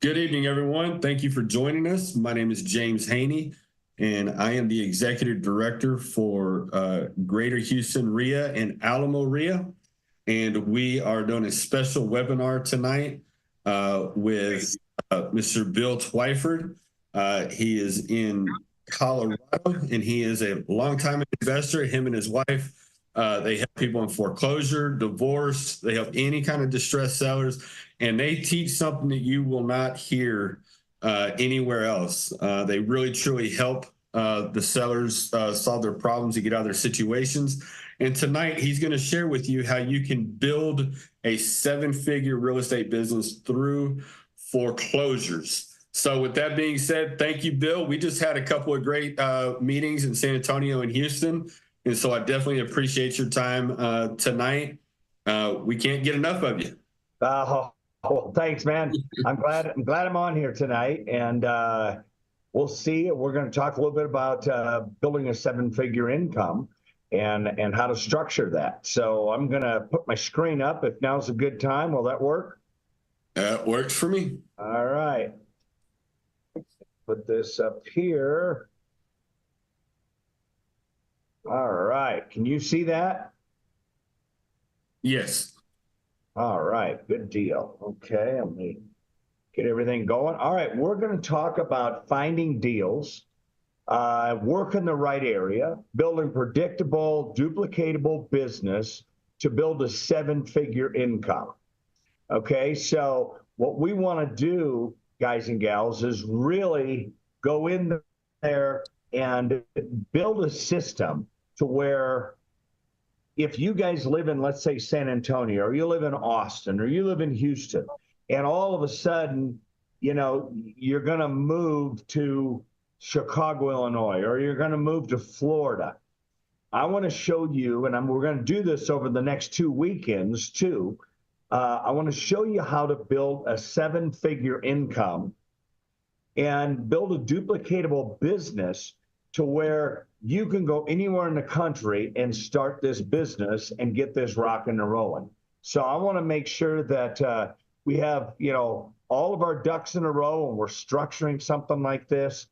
Good evening, everyone. Thank you for joining us. My name is James Haney, and I am the Executive Director for Greater Houston RIA and Alamo RIA. And we are doing a special webinar tonight with Mr. Bill Twyford. He is in Colorado, and he is a longtime investor. Him and his wife, they help people in foreclosure, divorce. They help any kind of distressed sellers, and they teach something that you will not hear anywhere else. They really, truly help the sellers solve their problems and get out of their situations. And tonight, he's going to share with you how you can build a seven-figure real estate business through foreclosures. So with that being said, thank you, Bill. We just had a couple of great meetings in San Antonio and Houston. And so I definitely appreciate your time tonight. We can't get enough of you. Well, thanks, man. I'm glad I'm on here tonight, and we'll see. We're going to talk a little bit about building a seven-figure income and how to structure that. So I'm going to put my screen up. If now's a good time, will that work? It works for me. All right. Put this up here. All right. Can you see that? Yes. All right. Good deal. Okay. Let me get everything going. All right. We're going to talk about finding deals, work in the right area, building predictable, duplicatable business to build a seven-figure income. Okay. So what we want to do, guys and gals, is really go in there and build a system to where if you guys live in, let's say, San Antonio, or you live in Austin, or you live in Houston, and all of a sudden, you know, you're going to move to Chicago, Illinois, or you're going to move to Florida, I want to show you, and we're going to do this over the next 2 weekends too. I want to show you how to build a seven-figure income and build a duplicatable business to where you can go anywhere in the country and start this business and get this rocking and rolling. So I want to make sure that we have, you know, all of our ducks in a row, and we're structuring something like this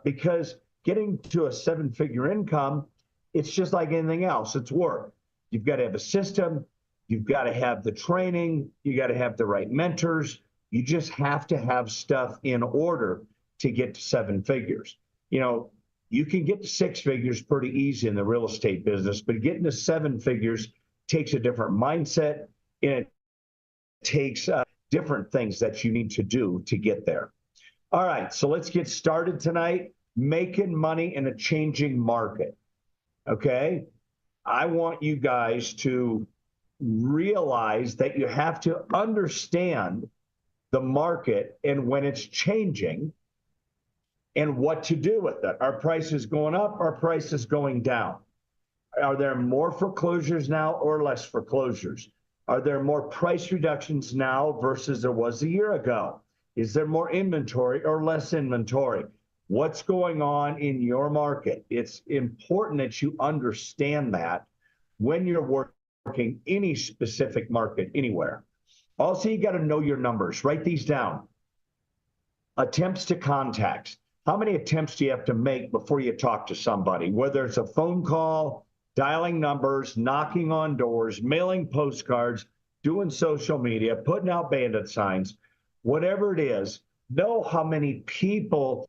because getting to a seven-figure income, it's just like anything else. It's work. You've got to have a system. You've got to have the training. You got to have the right mentors. You just have to have stuff in order to get to seven figures. You know, you can get to six figures pretty easy in the real estate business, but getting to seven figures takes a different mindset, and it takes different things that you need to do to get there. All right, so let's get started tonight. Making money in a changing market. Okay, I want you guys to realize that you have to understand the market and when it's changing and what to do with it. Are prices going up? Are prices going down? Are there more foreclosures now or less foreclosures? Are there more price reductions now versus there was a year ago? Is there more inventory or less inventory? What's going on in your market? It's important that you understand that when you're working any specific market anywhere. Also, you got to know your numbers. Write these down. Attempts to contacts. How many attempts do you have to make before you talk to somebody? Whether it's a phone call, dialing numbers, knocking on doors, mailing postcards, doing social media, putting out bandit signs, whatever it is, know how many people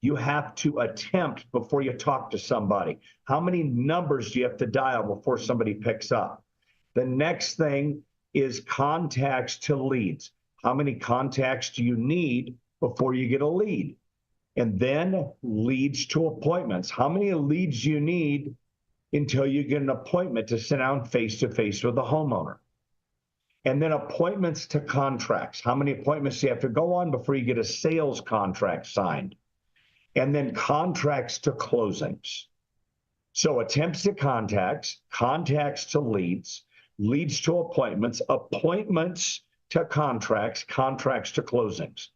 you have to attempt before you talk to somebody. How many numbers do you have to dial before somebody picks up? The next thing is contacts to leads. How many contacts do you need before you get a lead? And then leads to appointments. How many leads do you need until you get an appointment to sit down face-to-face with the homeowner? And then appointments to contracts. How many appointments do you have to go on before you get a sales contract signed? And then contracts to closings. So attempts to contacts, contacts to leads, leads to appointments, appointments to contracts, contracts to closings.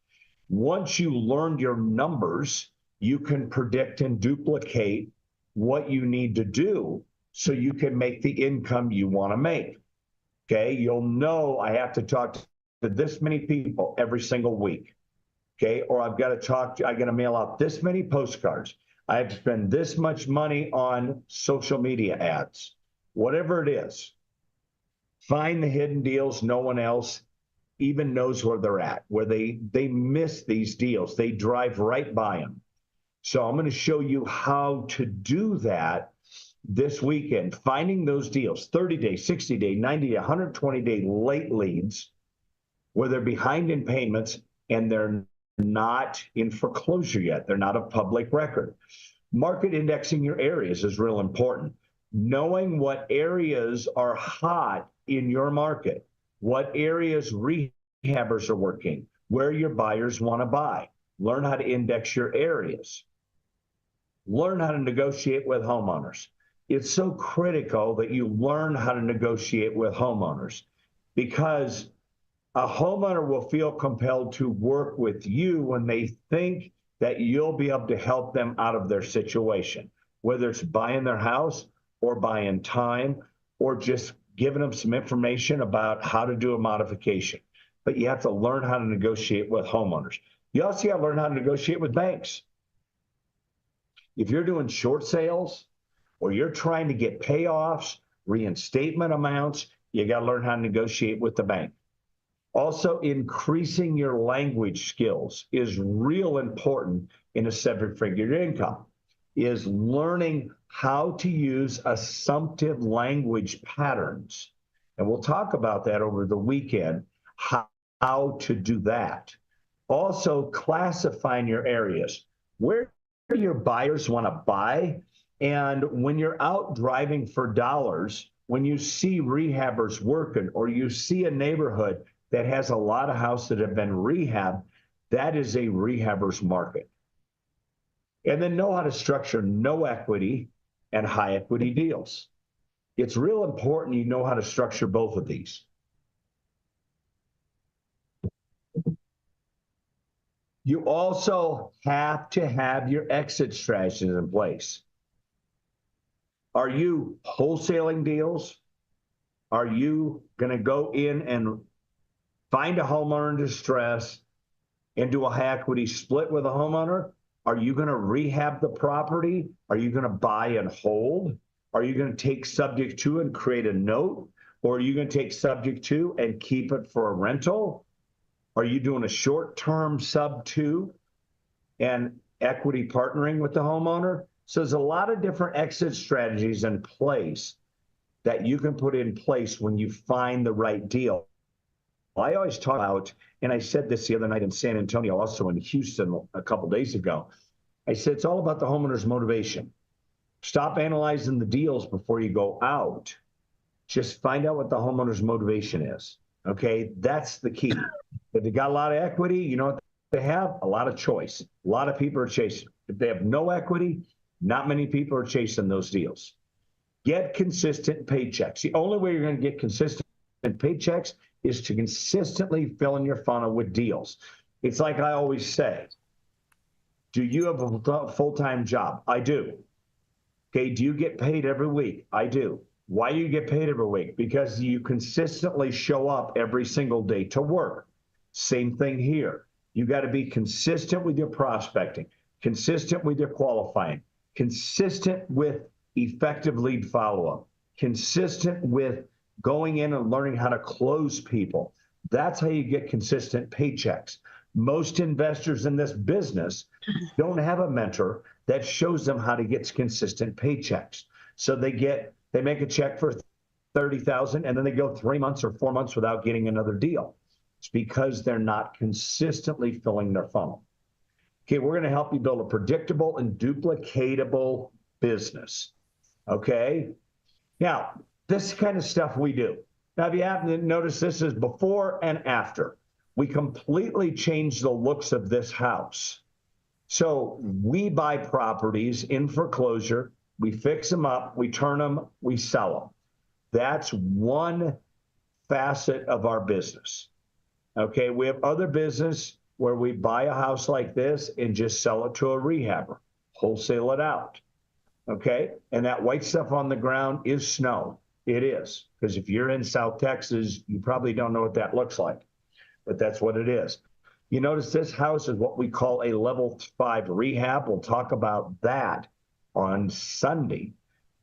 Once you learn your numbers, you can predict and duplicate what you need to do so you can make the income you want to make. Okay, you'll know I have to talk this many people every single week. Okay, or I got to mail out this many postcards. I have to spend this much money on social media ads, whatever it is. Find the hidden deals no one else even knows where they're at, where they miss these deals. They drive right by them. So I'm going to show you how to do that this weekend, finding those deals, 30-day, 60-day, 90-day, 120-day late leads, where they're behind in payments and they're not in foreclosure yet. They're not a public record. Market indexing your areas is real important. Knowing what areas are hot in your market, what areas rehabbers are working, where your buyers want to buy. Learn how to index your areas. Learn how to negotiate with homeowners. It's so critical that you learn how to negotiate with homeowners, because a homeowner will feel compelled to work with you when they think that you'll be able to help them out of their situation, whether it's buying their house or buying time or just giving them some information about how to do a modification. But you have to learn how to negotiate with homeowners. You also got to learn how to negotiate with banks. If you're doing short sales or you're trying to get payoffs, reinstatement amounts, you got to learn how to negotiate with the bank. Also, increasing your language skills is real important in a seven-figure income, is learning how to use assumptive language patterns. And we'll talk about that over the weekend, how to do that. Also, classifying your areas. Where do your buyers want to buy? And when you're out driving for dollars, when you see rehabbers working or you see a neighborhood that has a lot of houses that have been rehabbed, that is a rehabber's market. And then know how to structure no equity and high equity deals. It's real important you know how to structure both of these. You also have to have your exit strategies in place. Are you wholesaling deals? Are you going to go in and find a homeowner in distress and do a high equity split with a homeowner? Are you going to rehab the property? Are you going to buy and hold? Are you going to take subject to and create a note? Or are you going to take subject to and keep it for a rental? Are you doing a short-term sub to and equity partnering with the homeowner? So there's a lot of different exit strategies in place that you can put in place when you find the right deal. I always talk about, and I said this the other night in San Antonio, also in Houston a couple days ago, I said it's all about the homeowner's motivation. Stop analyzing the deals before you go out. Just find out what the homeowner's motivation is, okay? That's the key. If they got a lot of equity, you know what they have? A lot of choice. A lot of people are chasing. If they have no equity, not many people are chasing those deals. Get consistent paychecks. The only way you're going to get consistent paychecks is to consistently fill in your funnel with deals. It's like I always say, do you have a full-time job? I do. Okay, do you get paid every week? I do. Why do you get paid every week? Because you consistently show up every single day to work. Same thing here. You got to be consistent with your prospecting, consistent with your qualifying, consistent with effective lead follow-up, consistent with going in and learning how to close people. That's how you get consistent paychecks. Most investors in this business don't have a mentor that shows them how to get consistent paychecks. So they make a check for $30,000 and then they go 3 months or 4 months without getting another deal. It's because they're not consistently filling their funnel. Okay, we're going to help you build a predictable and duplicatable business. Okay? Now, this kind of stuff we do. Now, if you happen to notice, this is before and after. We completely changed the looks of this house. So we buy properties in foreclosure, we fix them up, we turn them, we sell them. That's one facet of our business. Okay, we have other business where we buy a house like this and just sell it to a rehabber, wholesale it out. Okay, and that white stuff on the ground is snow. It is, because if you're in South Texas, you probably don't know what that looks like. but that's what it is. You notice this house is what we call a level 5 rehab. We'll talk about that on Sunday.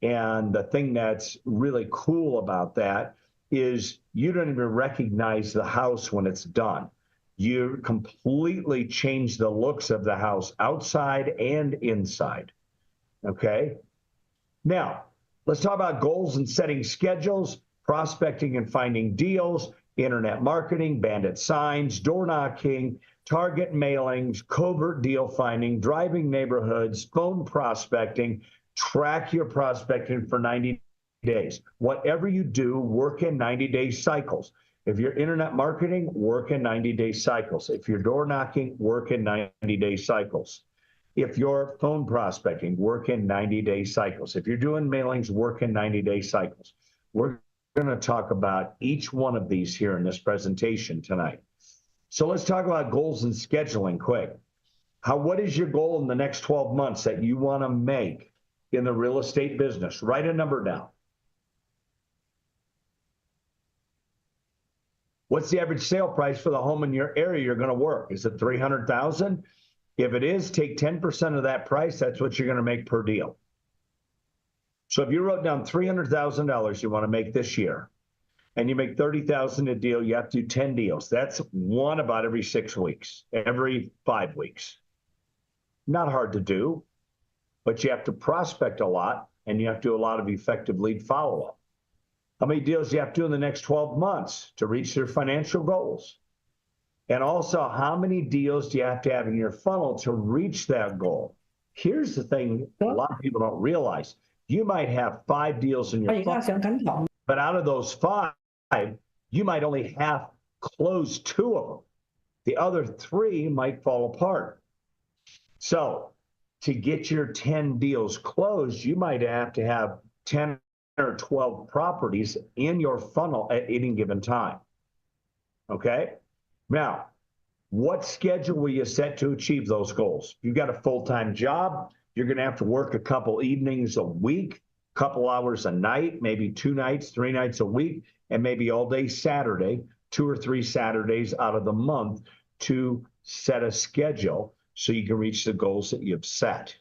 And the thing that's really cool about that is you don't even recognize the house when it's done. You completely change the looks of the house outside and inside. Okay? Now, let's talk about goals and setting schedules, prospecting and finding deals, internet marketing, bandit signs, door knocking, target mailings, covert deal finding, driving neighborhoods, phone prospecting. Track your prospecting for 90 days. Whatever you do, work in 90-day cycles. If you're internet marketing, work in 90-day cycles. If you're door knocking, work in 90-day cycles. If you're phone prospecting, work in 90-day cycles. If you're doing mailings, work in 90-day cycles. We're going to talk about each one of these here in this presentation tonight. So let's talk about goals and scheduling quick. What is your goal in the next 12 months that you want to make in the real estate business? Write a number down. What's the average sale price for the home in your area you're going to work? Is it $300,000? If it is, take 10% of that price. That's what you're going to make per deal. So if you wrote down $300,000 you want to make this year, and you make $30,000 a deal, you have to do 10 deals. That's one about every 6 weeks, every 5 weeks. Not hard to do, but you have to prospect a lot, and you have to do a lot of effective lead follow-up. How many deals do you have to do in the next 12 months to reach your financial goals? And also, how many deals do you have to have in your funnel to reach that goal? Here's the thing a lot of people don't realize. You might have 5 deals in your funnel, but out of those 5, you might only have closed 2 of them. The other 3 might fall apart. So to get your 10 deals closed, you might have to have 10 or 12 properties in your funnel at any given time. Okay? Now, what schedule will you set to achieve those goals? You've got a full-time job. You're going to have to work a couple evenings a week, a couple hours a night, maybe 2 nights, 3 nights a week, and maybe all day Saturday, 2 or 3 Saturdays out of the month to set a schedule so you can reach the goals that you've set.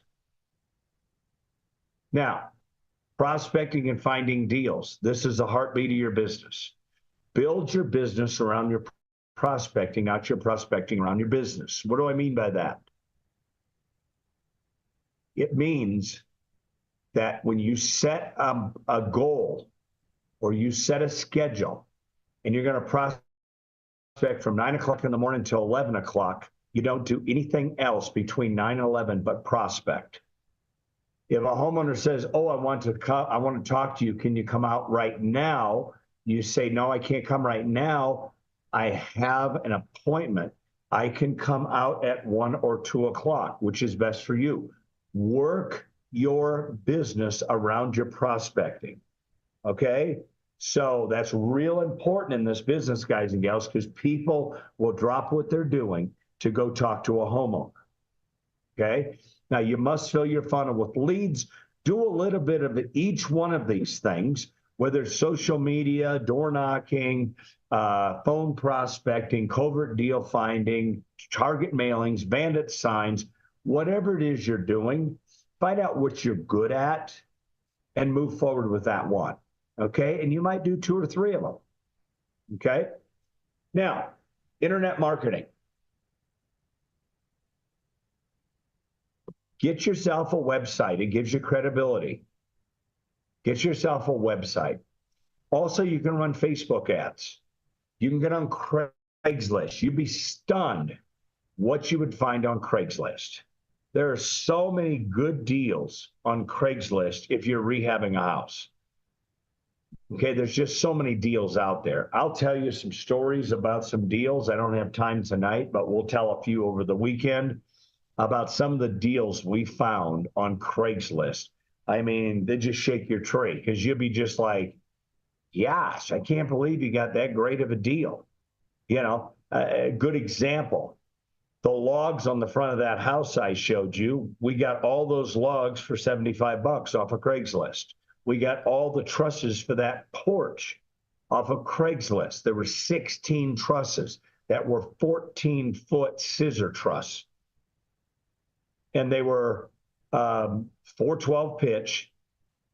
Now, prospecting and finding deals. This is the heartbeat of your business. Build your business around your prospecting, not your prospecting around your business. What do I mean by that? It means that when you set a goal or you set a schedule and you're going to prospect from 9 o'clock in the morning until 11 o'clock, you don't do anything else between 9 and 11 but prospect. If a homeowner says, oh, I want to talk to you, can you come out right now? You say, no, I can't come right now. I have an appointment. I can come out at 1 or 2 o'clock, which is best for you. Work your business around your prospecting, okay? So that's real important in this business, guys and gals, because people will drop what they're doing to go talk to a homeowner, okay? Now, you must fill your funnel with leads. Do a little bit of each one of these things, whether it's social media, door knocking, phone prospecting, covert deal finding, target mailings, bandit signs, whatever it is you're doing, find out what you're good at and move forward with that one, okay? And you might do 2 or 3 of them, okay? Now, internet marketing. Get yourself a website. It gives you credibility. Get yourself a website. Also, you can run Facebook ads. You can get on Craigslist. You'd be stunned what you would find on Craigslist. There are so many good deals on Craigslist if you're rehabbing a house. Okay, there's just so many deals out there. I'll tell you some stories about some deals. I don't have time tonight, but we'll tell a few over the weekend about some of the deals we found on Craigslist. I mean, they just shake your tree because you'll be just like, yes, I can't believe you got that great of a deal. You know, a good example, the logs on the front of that house I showed you, we got all those logs for $75 off of Craigslist. We got all the trusses for that porch off of Craigslist. There were 16 trusses. that were 14-foot scissor truss. And they were 412 pitch,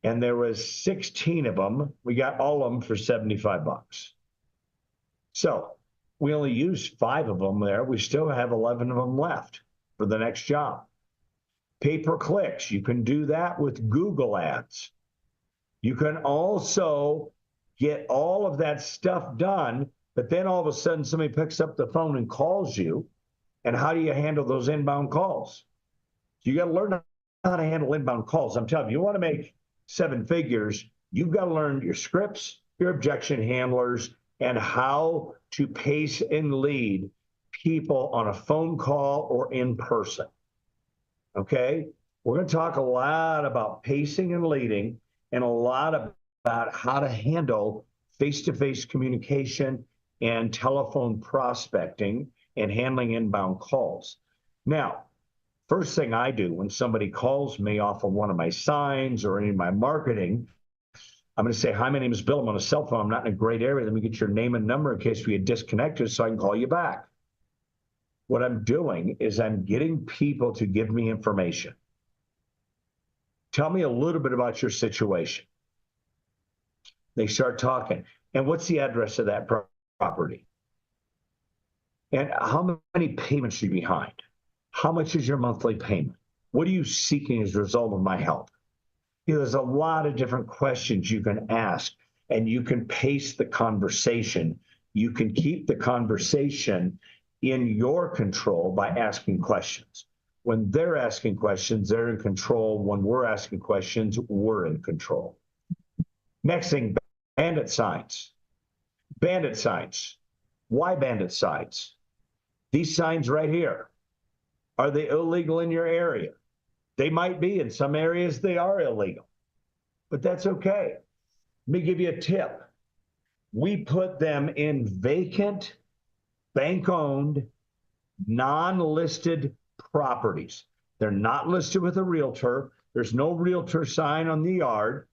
and there was 16 of them. We got all of them for $75. So we only used 5 of them there. We still have 11 of them left for the next job. Pay-per-clicks, you can do that with Google ads. You can also get all of that stuff done, but then all of a sudden somebody picks up the phone and calls you. And how do you handle those inbound calls? You got to learn how to handle inbound calls. I'm telling you, you want to make 7 figures, you've got to learn your scripts, your objection handlers, and how to pace and lead people on a phone call or in person. Okay? We're going to talk a lot about pacing and leading, and a lot about how to handle face-to-face communication and telephone prospecting and handling inbound calls. Now, first thing I do when somebody calls me off of one of my signs or any of my marketing, I'm going to say, hi, my name is Bill. I'm on a cell phone. I'm not in a great area. Let me get your name and number in case we get disconnected so I can call you back. What I'm doing is I'm getting people to give me information. Tell me a little bit about your situation. They start talking. And what's the address of that property? And how many payments are you behind? How much is your monthly payment? What are you seeking as a result of my help? You know, there's a lot of different questions you can ask, and you can pace the conversation. You can keep the conversation in your control by asking questions. When they're asking questions, they're in control. When we're asking questions, we're in control. Next thing, bandit signs. Bandit signs. Why bandit signs? These signs right here, are they illegal in your area? They might be. In some areas, they are illegal, but that's okay. Let me give you a tip. We put them in vacant, bank-owned, non-listed properties. They're not listed with a realtor. There's no realtor sign on the yard.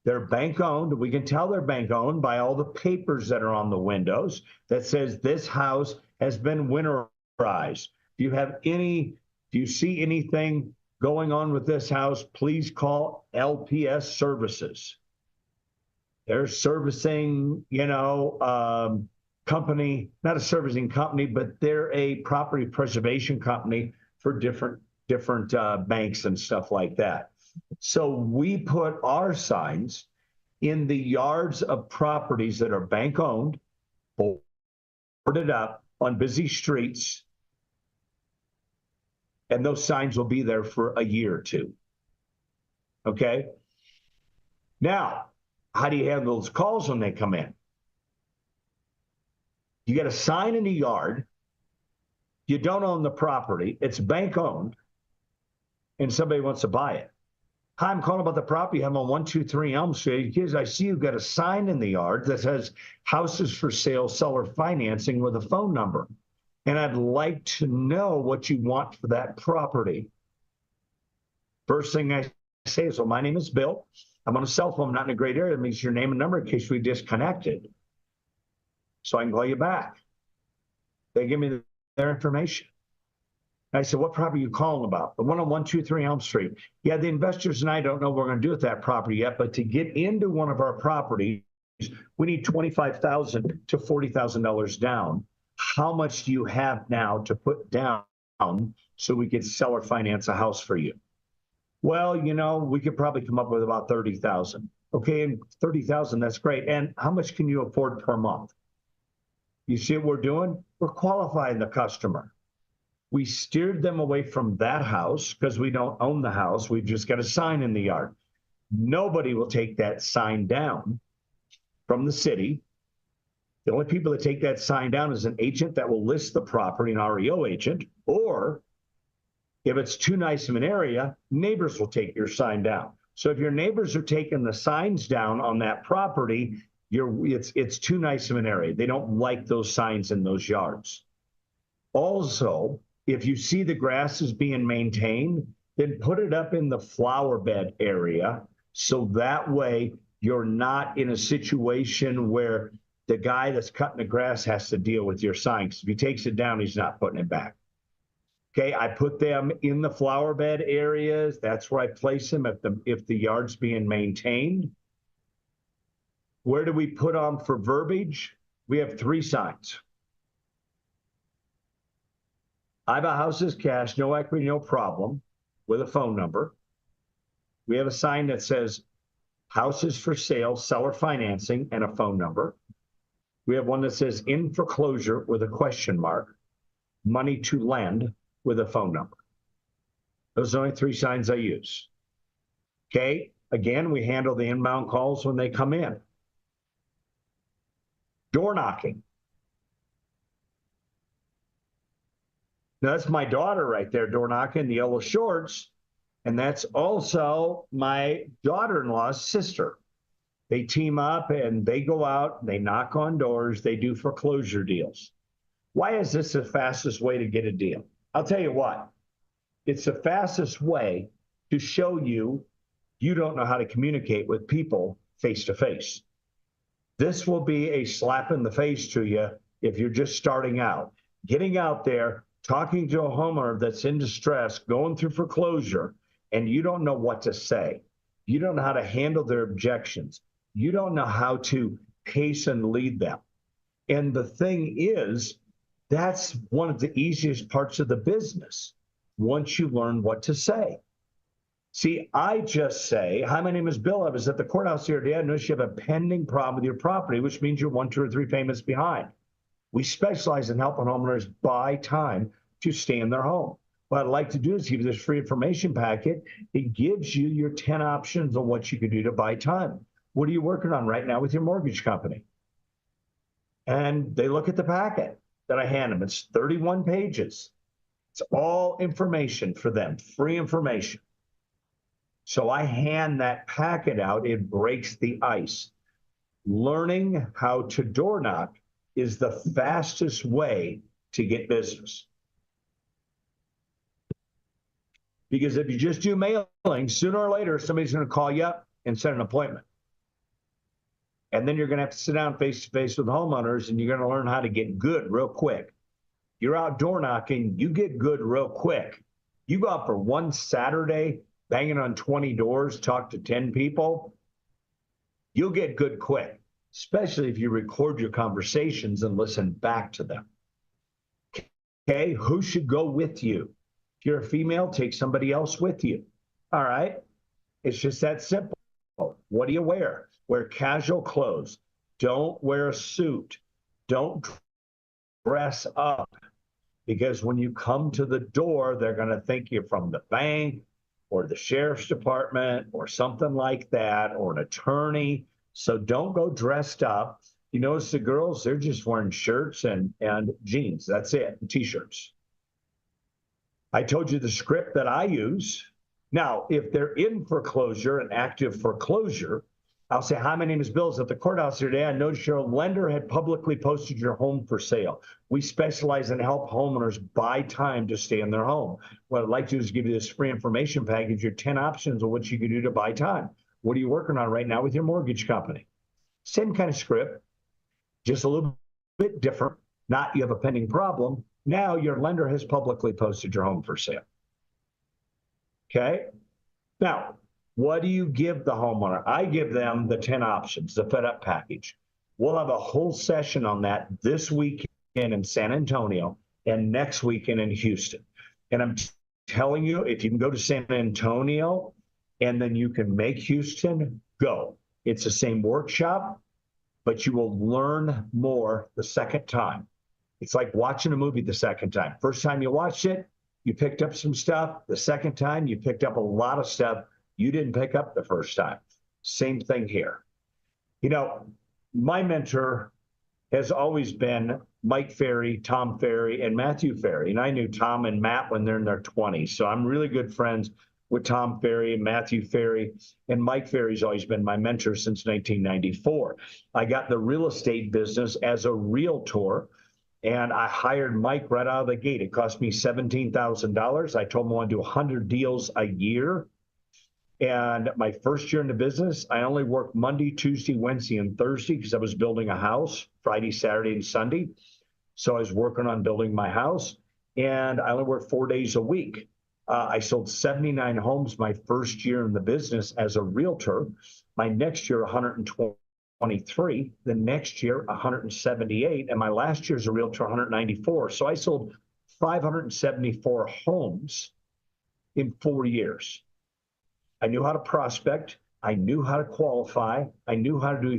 They're bank-owned. We can tell they're bank-owned by all the papers that are on the windows that says this house has been winterized. If you see anything going on with this house, please call LPS Services. They're servicing, company, not a servicing company, but they're a property preservation company for different banks and stuff like that. So we put our signs in the yards of properties that are bank-owned, boarded up on busy streets, and those signs will be there for a year or two. Okay? Now, how do you handle those calls when they come in? You get a sign in the yard, you don't own the property, it's bank-owned, and somebody wants to buy it. Hi, I'm calling about the property I'm on 123 Elm Street. Kids, I see you've got a sign in the yard that says houses for sale, seller financing with a phone number. And I'd like to know what you want for that property. First thing I say is, well, my name is Bill. I'm on a cell phone, I'm not in a great area. That means your name and number in case we disconnected, so I can call you back. They give me their information. I said, what property are you calling about? The one on 123 Elm Street. Yeah, the investors and I don't know what we're going to do with that property yet, but to get into one of our properties, we need $25,000 to $40,000 down. How much do you have now to put down so we could sell or finance a house for you? Well, we could probably come up with about $30,000. Okay, and $30,000, that's great. And how much can you afford per month? You see what we're doing? We're qualifying the customer. We steered them away from that house because we don't own the house. We've just got a sign in the yard. Nobody will take that sign down from the city. The only people that take that sign down is an agent that will list the property, an REO agent, or if it's too nice of an area, neighbors will take your sign down. So if your neighbors are taking the signs down on that property, it's too nice of an area. They don't like those signs in those yards. Also, if you see the grass is being maintained, then put it up in the flower bed area. So that way you're not in a situation where the guy that's cutting the grass has to deal with your sign. Because if he takes it down, he's not putting it back. Okay, I put them in the flower bed areas. That's where I place them if the yard's being maintained. Where do we put them for verbiage? We have 3 signs. I buy houses cash, no equity, no problem, with a phone number. We have a sign that says houses for sale, seller financing, and a phone number. We have one that says in foreclosure with a question mark, money to lend with a phone number. Those are the only 3 signs I use. Okay, again, we handle the inbound calls when they come in. Door knocking. Now, that's my daughter right there, door knocking, the yellow shorts. And that's also my daughter-in-law's sister. They team up and they go out, they knock on doors, they do foreclosure deals. Why is this the fastest way to get a deal? I'll tell you what, it's the fastest way to show you don't know how to communicate with people face to face. This will be a slap in the face to you if you're just starting out. Getting out there, talking to a homeowner that's in distress, going through foreclosure, and you don't know what to say. You don't know how to handle their objections. You don't know how to pace and lead them. And the thing is, that's one of the easiest parts of the business once you learn what to say. See, I just say, hi, my name is Bill. I was at the courthouse here today. I noticed you have a pending problem with your property, which means you're 1, 2, or 3 payments behind. We specialize in helping homeowners buy time to stay in their home. What I'd like to do is give you this free information packet. It gives you your 10 options on what you can do to buy time. What are you working on right now with your mortgage company? And they look at the packet that I hand them. It's 31 pages. It's all information for them, free information. So I hand that packet out. It breaks the ice. Learning how to door knock is the fastest way to get business. Because if you just do mailing, sooner or later, somebody's going to call you up and set an appointment. And then you're going to have to sit down face to face with homeowners, and you're going to learn how to get good real quick. You're out door knocking, you get good real quick. You go out for one Saturday, banging on 20 doors, talk to 10 people, you'll get good quick, especially if you record your conversations and listen back to them. Okay, who should go with you? If you're a female, take somebody else with you. All right, it's just that simple. What do you wear? Wear casual clothes. Don't wear a suit. Don't dress up, because when you come to the door, they're going to think you're from the bank or the sheriff's department or something like that, or an attorney. So don't go dressed up. You notice the girls, they're just wearing shirts and jeans. That's it, and t-shirts. I told you the script that I use. Now, if they're in foreclosure, an active foreclosure, I'll say, hi, my name is Bill. I was at the courthouse today. I noticed your lender had publicly posted your home for sale. We specialize in help homeowners buy time to stay in their home. What I'd like to do is give you this free information package, your 10 options of what you can do to buy time. What are you working on right now with your mortgage company? Same kind of script, just a little bit different. Not you have a pending problem. Now your lender has publicly posted your home for sale. Okay? Now, what do you give the homeowner? I give them the 10 options, the Fed Up package. We'll have a whole session on that this weekend in San Antonio and next weekend in Houston. And I'm telling you, if you can go to San Antonio and then you can make Houston, go. It's the same workshop, but you will learn more the second time. It's like watching a movie the second time. First time you watched it, you picked up some stuff. The second time, you picked up a lot of stuff you didn't pick up the first time. Same thing here. You know, my mentor has always been Mike Ferry, Tom Ferry, and Matthew Ferry. And I knew Tom and Matt when they're in their 20s. So I'm really good friends with Tom Ferry and Matthew Ferry. And Mike Ferry's always been my mentor since 1994. I got the real estate business as a realtor, and I hired Mike right out of the gate. It cost me $17,000. I told him I want to do 100 deals a year. And my first year in the business, I only worked Monday, Tuesday, Wednesday, and Thursday because I was building a house Friday, Saturday, and Sunday. So I was working on building my house, and I only worked 4 days a week. I sold 79 homes my first year in the business as a realtor. My next year, 123. The next year, 178. And my last year as a realtor, 194. So I sold 574 homes in 4 years. I knew how to prospect. I knew how to qualify. I knew how to do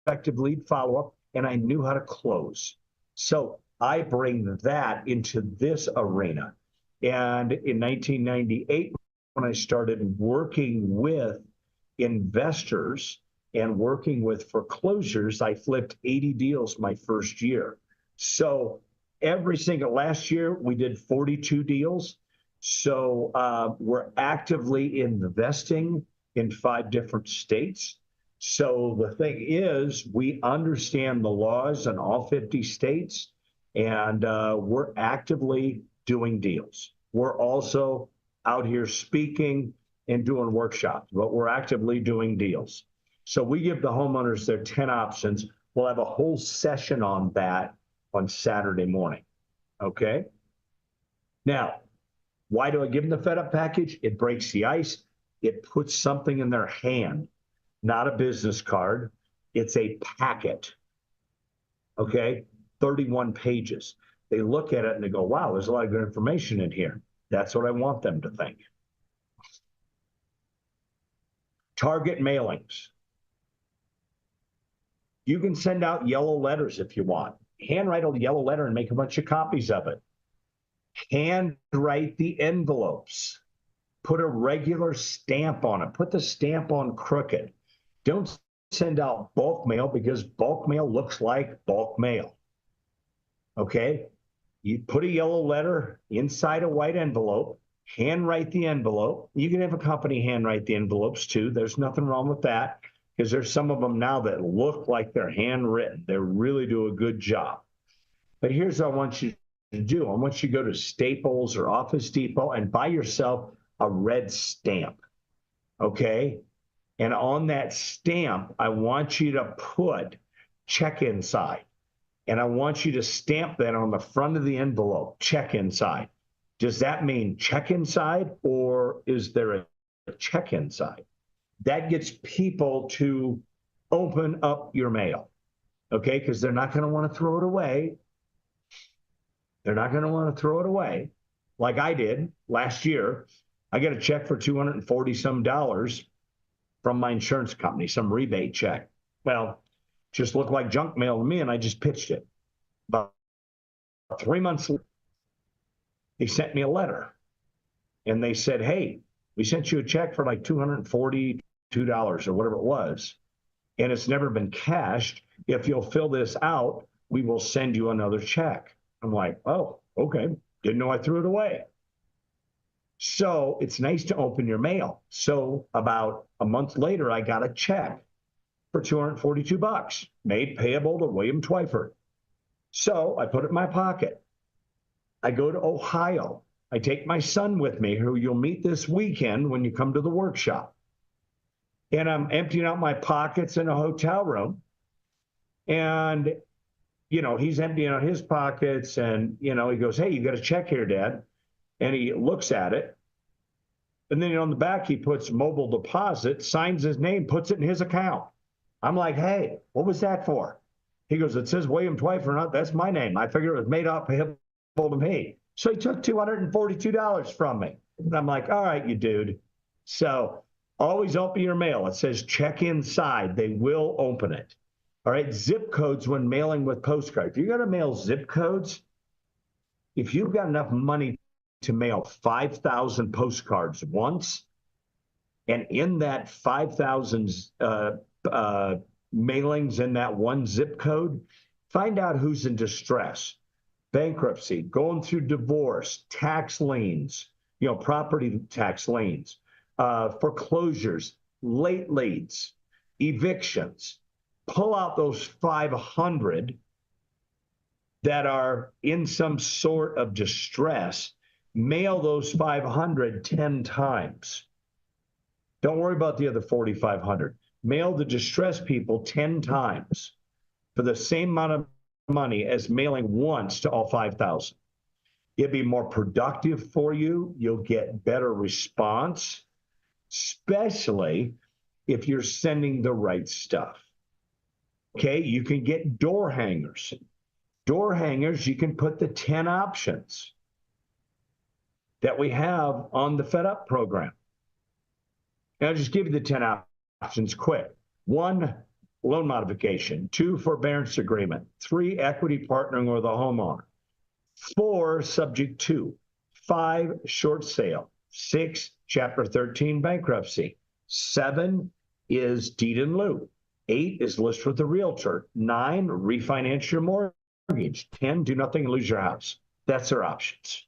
effective lead follow-up, and I knew how to close. So I bring that into this arena. And in 1998, when I started working with investors and working with foreclosures, I flipped 80 deals my first year. So every single last year, we did 42 deals. So we're actively investing in 5 different states. So the thing is, we understand the laws in all 50 states, and we're actively doing deals. We're also out here speaking and doing workshops, but we're actively doing deals. So we give the homeowners their 10 options. We'll have a whole session on that on Saturday morning, okay? Now, why do I give them the Fed Up package? It breaks the ice. It puts something in their hand, not a business card. It's a packet, okay? 31 pages. They look at it and they go, wow, there's a lot of good information in here. That's what I want them to think. Target mailings. You can send out yellow letters if you want. Handwrite a yellow letter and make a bunch of copies of it. Handwrite the envelopes. Put a regular stamp on it. Put the stamp on crooked. Don't send out bulk mail because bulk mail looks like bulk mail. Okay? You put a yellow letter inside a white envelope, handwrite the envelope. You can have a company handwrite the envelopes too. There's nothing wrong with that because there's some of them now that look like they're handwritten. They really do a good job. But here's what I want you to do. I want you to go to Staples or Office Depot and buy yourself a red stamp, okay? And on that stamp, I want you to put check inside. And I want you to stamp that on the front of the envelope, check inside. Does that mean check inside, or is there a check inside? That gets people to open up your mail, okay? Because they're not going to want to throw it away. They're not going to want to throw it away like I did last year. I got a check for $240 some from my insurance company, some rebate check. Well, just looked like junk mail to me, and I just pitched it. About 3 months later, they sent me a letter, and they said, hey, we sent you a check for like $242 or whatever it was, and it's never been cashed. If you'll fill this out, we will send you another check. I'm like, oh, okay. Didn't know I threw it away. So it's nice to open your mail. So about a month later, I got a check for $242, made payable to William Twyford. So I put it in my pocket. I go to Ohio. I take my son with me, who you'll meet this weekend when you come to the workshop. And I'm emptying out my pockets in a hotel room. And, you know, he's emptying out his pockets. And, you know, he goes, hey, you got a check here, Dad. And he looks at it. And then on the back, he puts mobile deposit, signs his name, puts it in his account. I'm like, hey, what was that for? He goes, it says William Twyford. That's my name. I figured it was made up payable to me. So he took $242 from me. And I'm like, all right, you dude. So always open your mail. It says check inside. They will open it. All right, zip codes when mailing with postcards. If you're going to mail zip codes, if you've got enough money to mail 5,000 postcards once, and in that 5,000 mailings in that one zip code, find out who's in distress, bankruptcy, going through divorce, tax liens, you know, property tax liens, foreclosures, late leads, evictions. Pull out those 500 that are in some sort of distress. Mail those 500 10 times. Don't worry about the other 4,500. Mail the distressed people 10 times for the same amount of money as mailing once to all 5,000. It'd be more productive for you. You'll get better response, especially if you're sending the right stuff. Okay, you can get door hangers. Door hangers, you can put the 10 options that we have on the Fed Up program. And I'll just give you the 10 options quick. 1, loan modification. 2, forbearance agreement. 3, equity partnering with a homeowner. 4, subject to. 5, short sale. 6, Chapter 13 bankruptcy. 7 is deed in lieu. 8 is list with the realtor. 9, refinance your mortgage. 10, do nothing and lose your house. That's their options.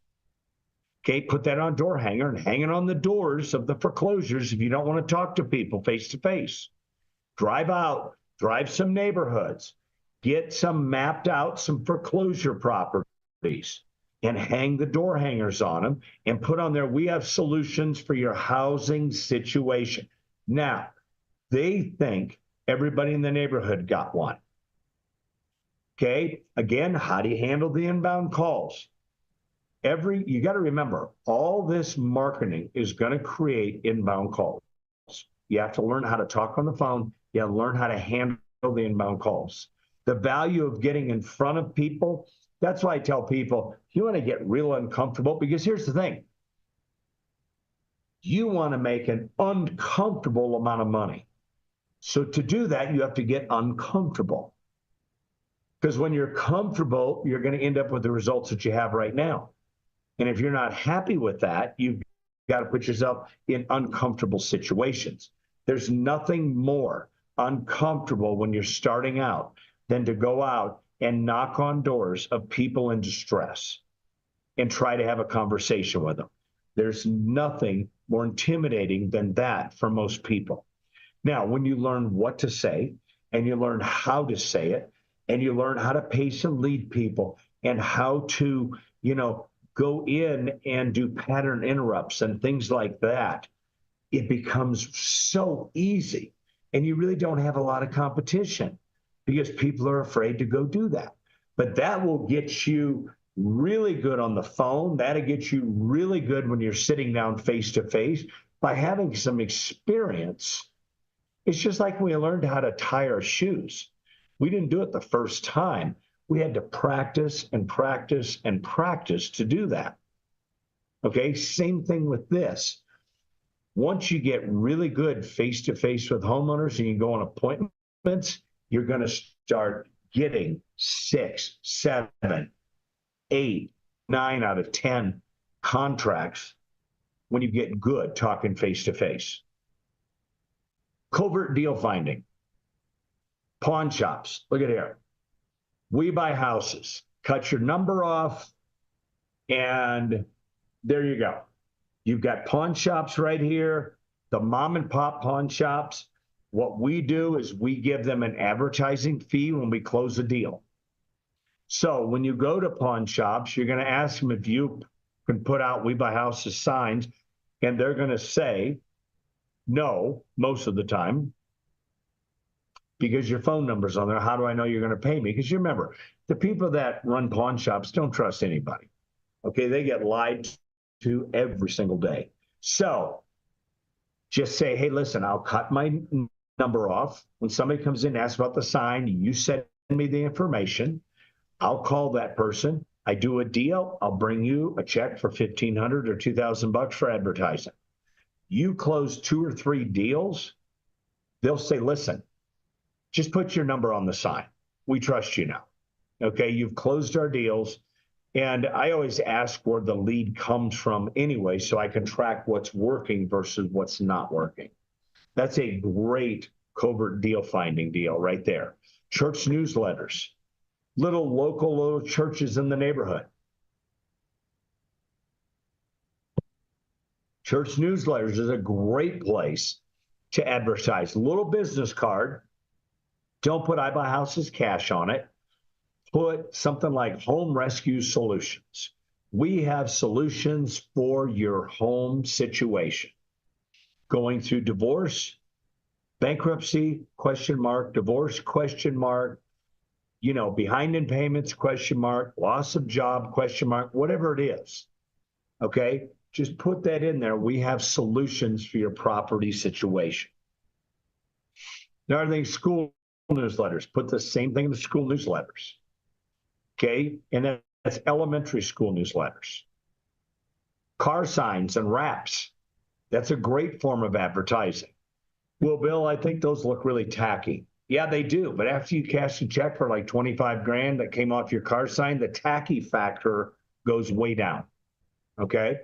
Okay, put that on a door hanger and hang it on the doors of the foreclosures if you don't want to talk to people face to face. Drive out, drive some neighborhoods, get some mapped out, some foreclosure properties, and hang the door hangers on them and put on there, we have solutions for your housing situation. Now, they think everybody in the neighborhood got one. Okay, again, how do you handle the inbound calls? You got to remember, all this marketing is going to create inbound calls. You have to learn how to talk on the phone. You have to learn how to handle the inbound calls. The value of getting in front of people, that's why I tell people, you want to get real uncomfortable, because here's the thing. You want to make an uncomfortable amount of money. So to do that, you have to get uncomfortable. Because when you're comfortable, you're going to end up with the results that you have right now. And if you're not happy with that, you've got to put yourself in uncomfortable situations. There's nothing more uncomfortable when you're starting out than to go out and knock on doors of people in distress and try to have a conversation with them. There's nothing more intimidating than that for most people. Now, when you learn what to say and you learn how to say it and you learn how to pace and lead people and how to, go in and do pattern interrupts and things like that, it becomes so easy. And you really don't have a lot of competition because people are afraid to go do that. But that will get you really good on the phone. That'll get you really good when you're sitting down face to face by having some experience. It's just like when we learned how to tie our shoes. We didn't do it the first time. We had to practice and practice and practice to do that. Okay, same thing with this. Once you get really good face-to-face with homeowners and you go on appointments, you're going to start getting 6, 7, 8, 9 out of 10 contracts when you get good talking face-to-face. Covert deal finding. Pawn shops. Look at here. We buy houses. Cut your number off, and there you go. You've got pawn shops right here, the mom and pop pawn shops. What we do is we give them an advertising fee when we close a deal. So when you go to pawn shops, you're going to ask them if you can put out We Buy Houses signs, and they're going to say no most of the time, because your phone number's on there. How do I know you're going to pay me? Because you remember, the people that run pawn shops don't trust anybody. Okay, they get lied to every single day. So just say, hey, listen, I'll cut my number off. When somebody comes in and asks about the sign, you send me the information. I'll call that person. I do a deal. I'll bring you a check for $1,500 or $2,000 for advertising. You close 2 or 3 deals, they'll say, listen, just put your number on the sign. We trust you now. Okay, you've closed our deals. And I always ask where the lead comes from anyway, so I can track what's working versus what's not working. That's a great covert deal finding deal right there. Church newsletters, little churches in the neighborhood. Church newsletters is a great place to advertise. Little business card. Don't put I Buy Houses cash on it. Put something like Home Rescue Solutions. We have solutions for your home situation. going through divorce, bankruptcy, question mark, divorce, question mark, behind in payments, question mark, loss of job, question mark, whatever it is. Okay, just put that in there. We have solutions for your property situation. Another thing, school newsletters. Put the same thing in the school newsletters. Okay, and that's elementary school newsletters. Car signs and wraps. That's a great form of advertising. Well, Bill, I think those look really tacky. Yeah, they do. But after you cash a check for like 25 grand that came off your car sign, the tacky factor goes way down. Okay.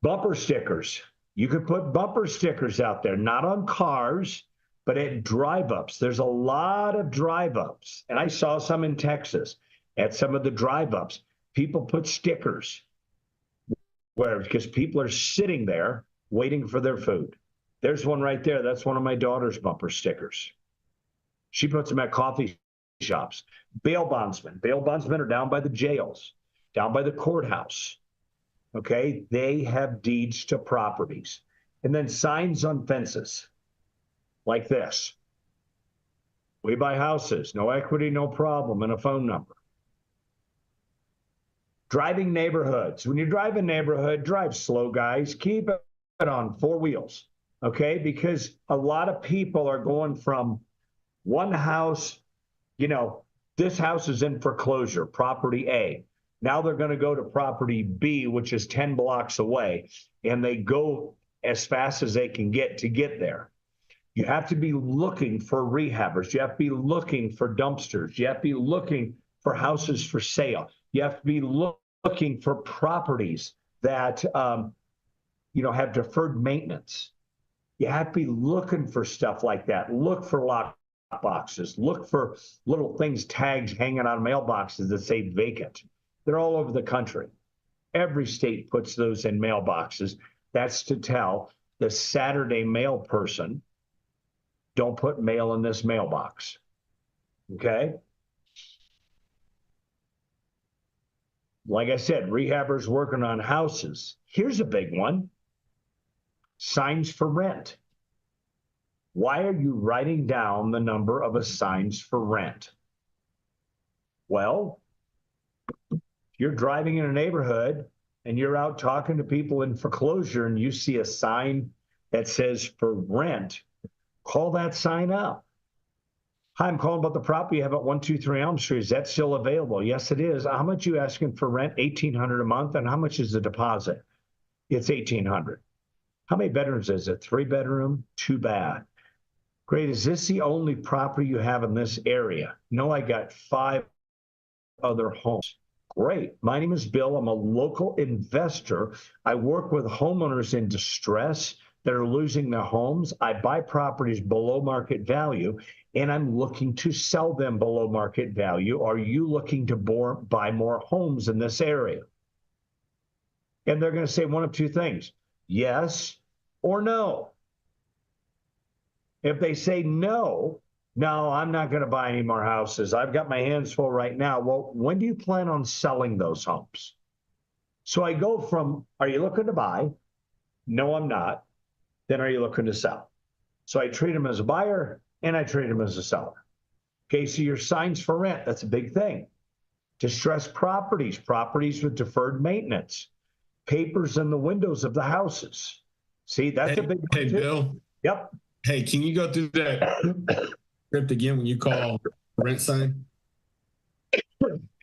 Bumper stickers. You could put bumper stickers out there, not on cars, but at drive-ups. There's a lot of drive-ups. And I saw some in Texas at some of the drive-ups. People put stickers because people are sitting there waiting for their food. There's one right there. That's one of my daughter's bumper stickers. She puts them at coffee shops. Bail bondsmen. Bail bondsmen are down by the jails, down by the courthouse. Okay, they have deeds to properties. And then signs on fences like this. We buy houses, no equity, no problem, and a phone number. Driving neighborhoods. When you drive a neighborhood, drive slow, guys. Keep it on 4 wheels, okay? Because a lot of people are going from one house, this house is in foreclosure, property A. Now they're going to go to property B, which is 10 blocks away, and they go as fast as they can get to get there. You have to be looking for rehabbers. You have to be looking for dumpsters. You have to be looking for houses for sale. You have to be looking for properties that, have deferred maintenance. You have to be looking for stuff like that. Look for lock boxes. Look for little things, tags hanging on mailboxes that say vacant. They're all over the country. Every state puts those in mailboxes. That's to tell the Saturday mail person, don't put mail in this mailbox. Okay? Like I said, rehabbers working on houses. Here's a big one. Signs for rent. Why are you writing down the number of signs for rent? Well, you're driving in a neighborhood and you're out talking to people in foreclosure and you see a sign that says for rent, call that sign up. Hi, I'm calling about the property you have at 123 Elm Street. Is that still available? Yes, it is. How much are you asking for rent? $1,800 a month. And how much is the deposit? It's $1,800. How many bedrooms is it? 3 bedroom, 2 bath. Great. Is this the only property you have in this area? No, I got 5 other homes. Great. My name is Bill. I'm a local investor. I work with homeowners in distress that are losing their homes. I buy properties below market value, and I'm looking to sell them below market value. Are you looking to buy more homes in this area? And they're going to say one of two things, yes or no. If they say no, I'm not going to buy any more houses. I've got my hands full right now. Well, when do you plan on selling those homes? So I go from, are you looking to buy? No, I'm not. Then are you looking to sell? So I treat them as a buyer and I treat them as a seller. Okay, so your signs for rent, that's a big thing. Distressed properties, properties with deferred maintenance, papers in the windows of the houses. See, that's a big one. Hey, too. Bill. Yep. Hey, can you go through that script again when you call rent sign?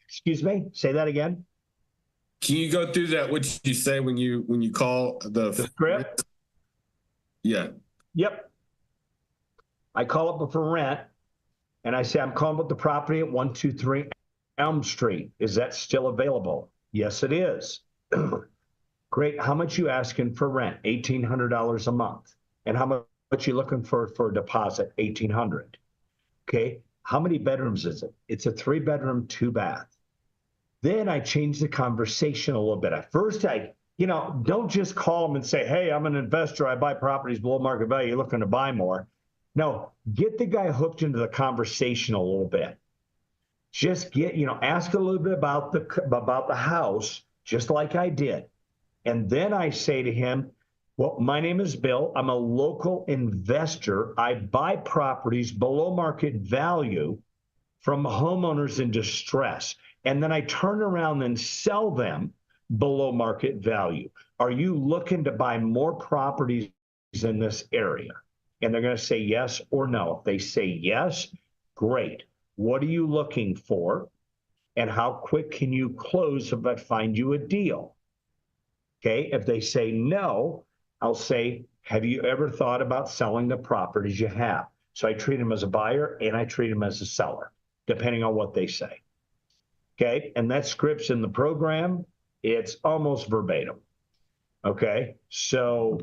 Excuse me, say that again. Can you go through that? What you say when you call the script? Yeah. Yep. I call up for rent and I say, I'm calling about the property at 123 Elm Street. Is that still available? Yes, it is. Great. How much you asking for rent? $1,800 a month. And how much you looking for a deposit? $1,800. Okay. How many bedrooms is it? It's a 3 bedroom, 2 bath. Then I change the conversation a little bit. At first, don't just call them and say, hey, I'm an investor. I buy properties below market value. You're looking to buy more. No, get the guy hooked into the conversation a little bit. Just ask a little bit about the house, just like I did. And then I say to him, Well, my name is Bill. I'm a local investor. I buy properties below market value from homeowners in distress, and then I turn around and sell them below market value. Are you looking to buy more properties in this area? And they're going to say yes or no. If they say yes, great. What are you looking for? And how quick can you close if I find you a deal? Okay, if they say no, I'll say, have you ever thought about selling the properties you have? So I treat them as a buyer and I treat them as a seller, depending on what they say. Okay, and that script's in the program. It's almost verbatim. Okay, so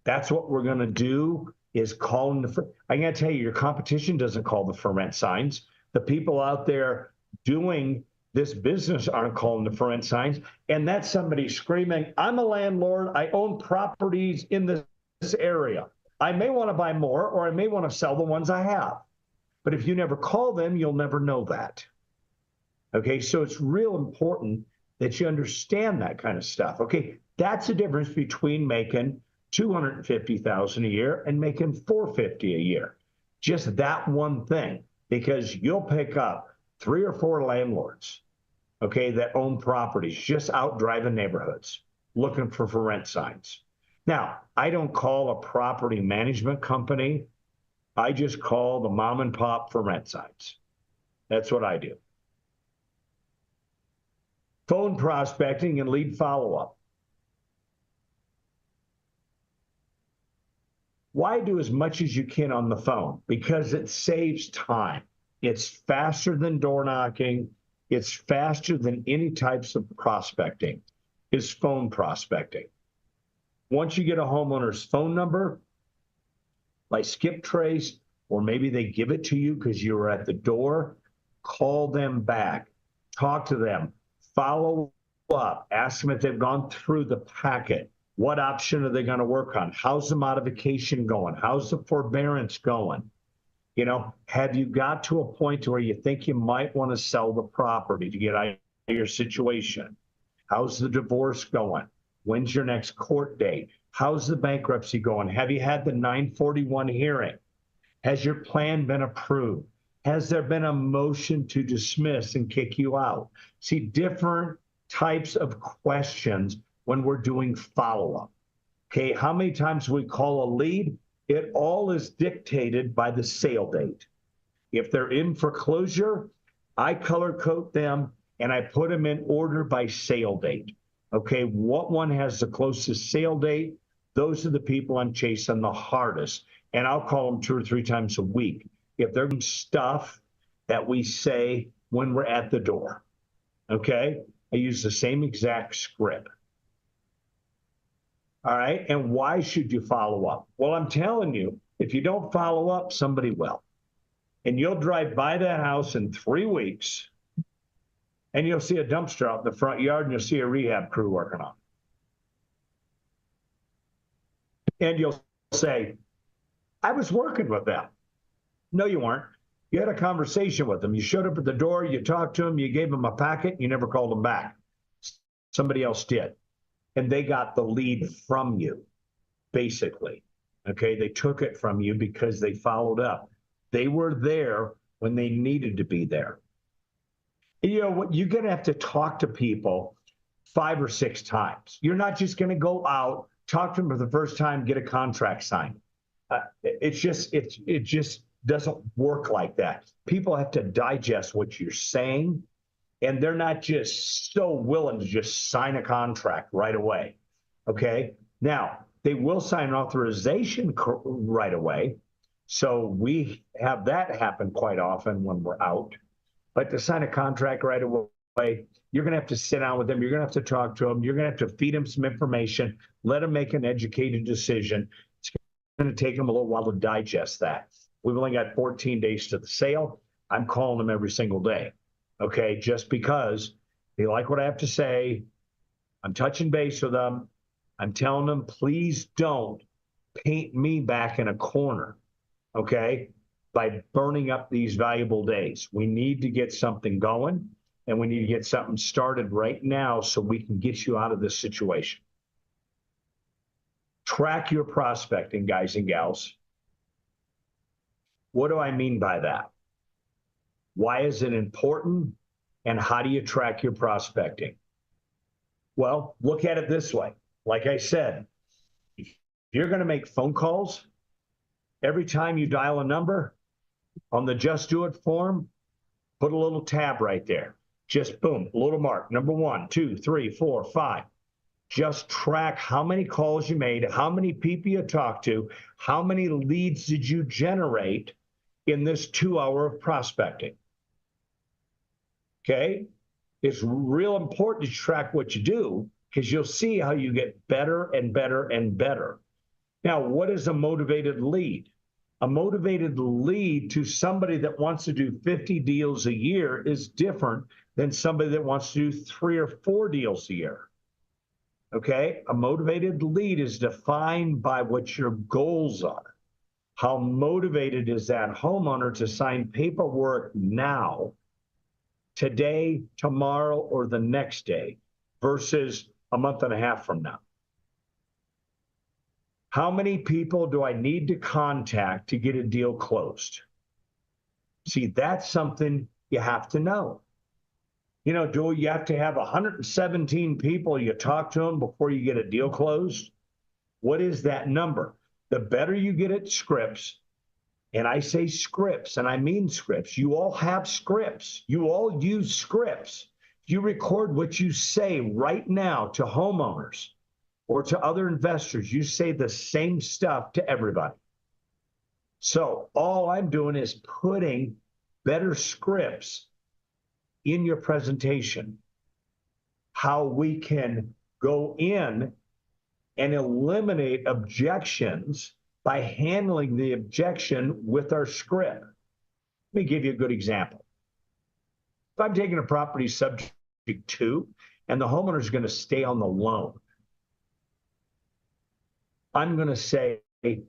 that's what we're going to do is calling the, I got to tell you, your competition doesn't call the for rent signs. The people out there doing this business aren't calling the for rent signs. And that's somebody screaming, I'm a landlord. I own properties in this area. I may want to buy more, or I may want to sell the ones I have. But if you never call them, you'll never know that. Okay, so it's real important that you understand that kind of stuff. Okay, that's the difference between making $250,000 a year and making $450 a year. Just that one thing, because you'll pick up 3 or 4 landlords, okay, that own properties just out driving neighborhoods looking for rent signs. Now, I don't call a property management company. I just call the mom and pop for rent signs. That's what I do. Phone prospecting and lead follow-up. Why do as much as you can on the phone? Because it saves time. It's faster than door knocking. It's faster than any types of prospecting, is phone prospecting. Once you get a homeowner's phone number, by skip trace, or maybe they give it to you because you were at the door, call them back, talk to them, follow up, ask them if they've gone through the packet. What option are they going to work on? How's the modification going? How's the forbearance going? You know, have you got to a point where you think you might want to sell the property to get out of your situation? How's the divorce going? When's your next court date? How's the bankruptcy going? Have you had the 941 hearing? Has your plan been approved? Has there been a motion to dismiss and kick you out? See, different types of questions when we're doing follow-up. Okay, how many times we call a lead? It all is dictated by the sale date. If they're in foreclosure, I color code them and I put them in order by sale date. Okay, what one has the closest sale date? Those are the people I'm chasing the hardest. And I'll call them 2 or 3 times a week. If they're stuff that we say when we're at the door, okay? I use the same exact script. All right, and why should you follow up? Well, I'm telling you, if you don't follow up, somebody will. And you'll drive by that house in 3 weeks, and you'll see a dumpster out in the front yard, and you'll see a rehab crew working on it. And you'll say, I was working with them. No, you weren't. You had a conversation with them. You showed up at the door, you talked to them, you gave them a packet, you never called them back. Somebody else did. And they got the lead from you, basically. Okay, they took it from you because they followed up. They were there when they needed to be there. You know, you're going to have to talk to people 5 or 6 times. You're not just going to go out, talk to them for the first time, get a contract signed. It just doesn't work like that. People have to digest what you're saying. And they're not just so willing to just sign a contract right away, okay? Now, they will sign an authorization right away, so we have that happen quite often when we're out. But to sign a contract right away, you're going to have to sit down with them. You're going to have to talk to them. You're going to have to feed them some information, let them make an educated decision. It's going to take them a little while to digest that. We've only got 14 days to the sale. I'm calling them every single day. Okay, just because they like what I have to say, I'm touching base with them. I'm telling them, please don't paint me back in a corner, okay, by burning up these valuable days. We need to get something going, and we need to get something started right now so we can get you out of this situation. Track your prospecting, guys and gals. What do I mean by that? Why is it important? And how do you track your prospecting? Well, look at it this way. Like I said, if you're going to make phone calls, every time you dial a number on the Just Do It form, put a little tab right there. Just boom, a little mark. Number 1, 2, 3, 4, 5. Just track how many calls you made, how many people you talked to, how many leads did you generate in this 2 hour of prospecting. Okay? It's real important to track what you do because you'll see how you get better and better and better. Now, what is a motivated lead? A motivated lead to somebody that wants to do 50 deals a year is different than somebody that wants to do 3 or 4 deals a year. Okay? A motivated lead is defined by what your goals are. How motivated is that homeowner to sign paperwork now, today, tomorrow, or the next day versus a month and a half from now? How many people do I need to contact to get a deal closed? See, that's something you have to know. You know, do you have to have 117 people you talk to them before you get a deal closed? What is that number? The better you get at scripts, and I say scripts, and I mean scripts. You all have scripts. You all use scripts. You record what you say right now to homeowners or to other investors. You say the same stuff to everybody. So all I'm doing is putting better scripts in your presentation, how we can go in and eliminate objections by handling the objection with our script. Let me give you a good example. If I'm taking a property subject to, and the homeowner is going to stay on the loan, I'm going to say, you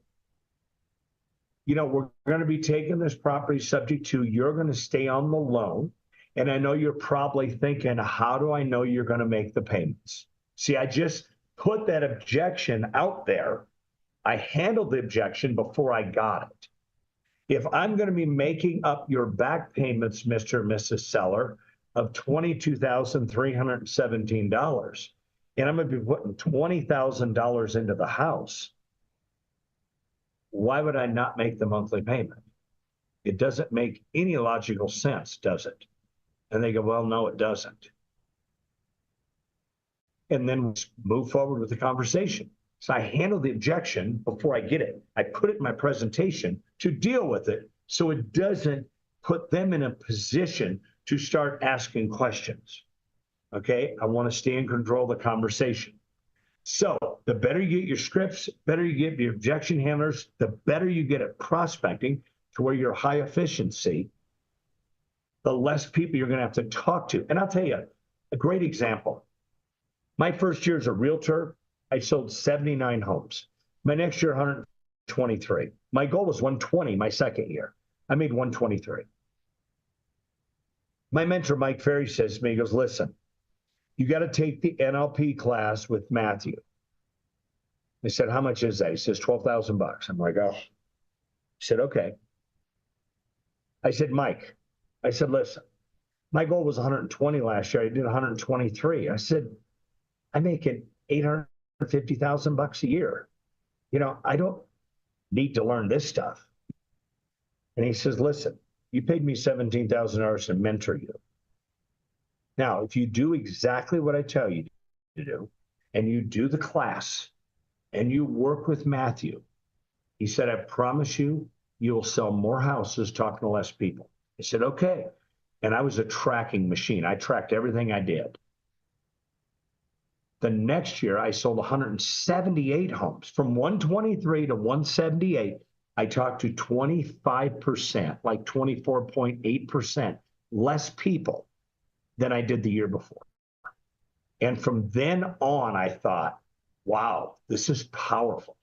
know, we're going to be taking this property subject to, you're going to stay on the loan. And I know you're probably thinking, how do I know you're going to make the payments? See, I just put that objection out there. I handled the objection before I got it. If I'm going to be making up your back payments, Mr. and Mrs. Seller, of $22,317, and I'm going to be putting $20,000 into the house, why would I not make the monthly payment? It doesn't make any logical sense, does it? And they go, well, no, it doesn't. And then we move forward with the conversation. So I handle the objection before I get it. I put it in my presentation to deal with it so it doesn't put them in a position to start asking questions. Okay, I want to stay in control of the conversation. So the better you get your scripts, better you get your objection handlers, the better you get at prospecting to where you're high efficiency, the less people you're going to have to talk to. And I'll tell you a great example. My first year as a realtor, I sold 79 homes. My next year, 123. My goal was 120 my second year. I made 123. My mentor, Mike Ferry, says to me, he goes, listen, you got to take the NLP class with Matthew. I said, how much is that? He says, $12,000. I'm like, oh. He said, okay. I said, Mike, I said, listen, my goal was 120 last year. I did 123. I said, I'm making $850,000 a year. You know, I don't need to learn this stuff. And he says, listen, you paid me $17,000 to mentor you. Now, if you do exactly what I tell you to do, and you do the class, and you work with Matthew, he said, I promise you, you will sell more houses talking to less people. I said, okay. And I was a tracking machine. I tracked everything I did. The next year, I sold 178 homes. From 123 to 178, I talked to 25%, like 24.8% less people than I did the year before. And from then on, I thought, wow, this is powerful.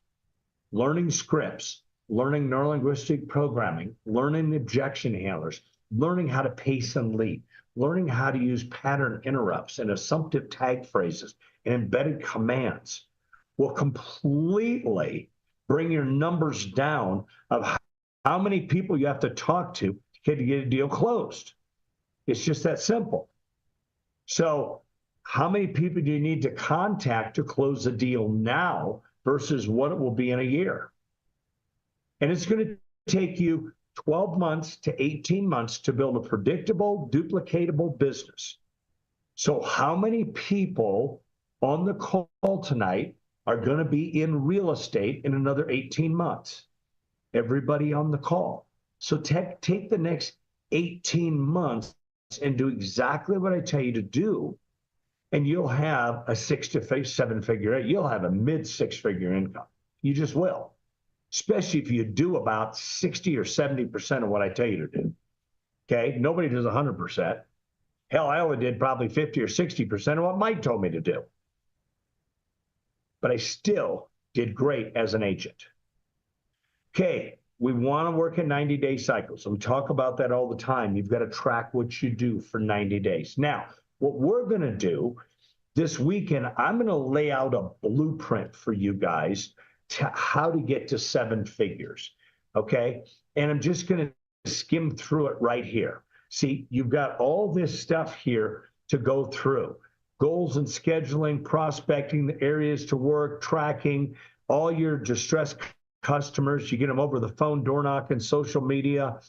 Learning scripts, learning neurolinguistic programming, learning objection handlers, learning how to pace and lead, learning how to use pattern interrupts and assumptive tag phrases and embedded commands, will completely bring your numbers down of how many people you have to talk to get a deal closed. It's just that simple. So how many people do you need to contact to close a deal now versus what it will be in a year? And it's going to take you 12 months to 18 months to build a predictable, duplicatable business. So how many people on the call tonight are going to be in real estate in another 18 months? Everybody on the call. So take the next 18 months and do exactly what I tell you to do, and you'll have a 6 to 7 figure, you'll have a mid 6-figure income. You just will, especially if you do about 60 or 70% of what I tell you to do. Okay, nobody does 100%. Hell, I only did probably 50 or 60% of what Mike told me to do. But I still did great as an agent. Okay, we want to work in 90-day cycles. So we talk about that all the time. You've got to track what you do for 90 days. Now, what we're going to do this weekend, I'm going to lay out a blueprint for you guys to how to get to 7 figures, okay? And I'm just going to skim through it right here. See, you've got all this stuff here to go through. Goals and scheduling, prospecting, the areas to work, tracking, all your distressed customers. You get them over the phone, door knocking, social media,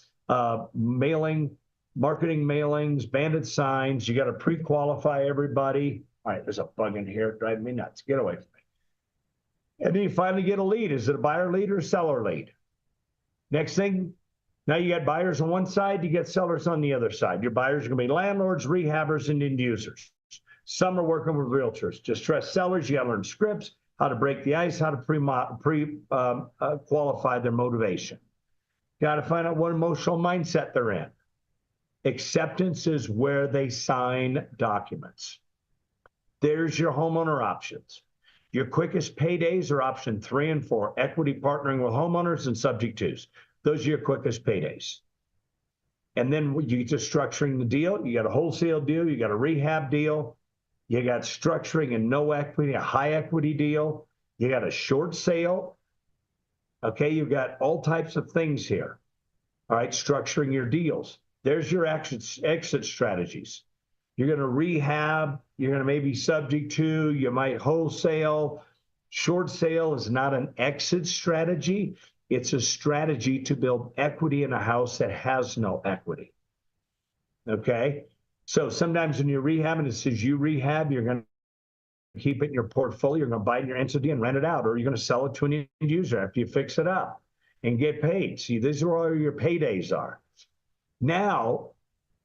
mailing, marketing mailings, banded signs. You got to pre-qualify everybody. All right, there's a bug in here driving me nuts. Get away from me. And then you finally get a lead. Is it a buyer lead or a seller lead? Next thing, now you got buyers on one side, you get sellers on the other side. Your buyers are going to be landlords, rehabbers, and end users. Some are working with realtors. Distressed sellers, you got to learn scripts, how to break the ice, how to qualify their motivation. Got to find out what emotional mindset they're in. Acceptance is where they sign documents. There's your homeowner options. Your quickest paydays are option 3 and 4, equity partnering with homeowners and subject twos. Those are your quickest paydays. And then you get to structuring the deal. You got a wholesale deal. You got a rehab deal. You got structuring and no equity, a high equity deal. You got a short sale. Okay, you've got all types of things here. All right, structuring your deals. There's your exit strategies. You're going to rehab. You're going to maybe subject to. You might wholesale. Short sale is not an exit strategy. It's a strategy to build equity in a house that has no equity. Okay? So sometimes when you're rehabbing, it says you rehab, you're going to keep it in your portfolio, you're going to buy it in your entity and rent it out, or you're going to sell it to an end user after you fix it up and get paid. See, these are all your paydays are. Now,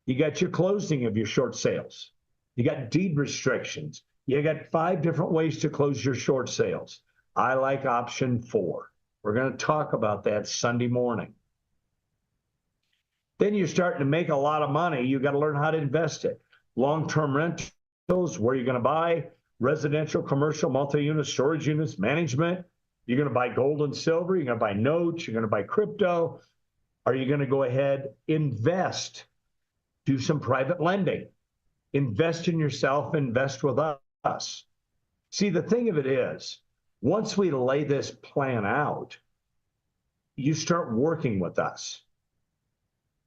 you got your closing of your short sales. You got deed restrictions. You got 5 different ways to close your short sales. I like option 4. We're going to talk about that Sunday morning. Then you're starting to make a lot of money. You got to learn how to invest it. Long-term rentals, where you're going to buy residential, commercial, multi-unit storage units, management. You're going to buy gold and silver. You're going to buy notes. You're going to buy crypto. Are you going to go ahead, invest, do some private lending, invest in yourself, invest with us? See, the thing of it is, once we lay this plan out, you start working with us.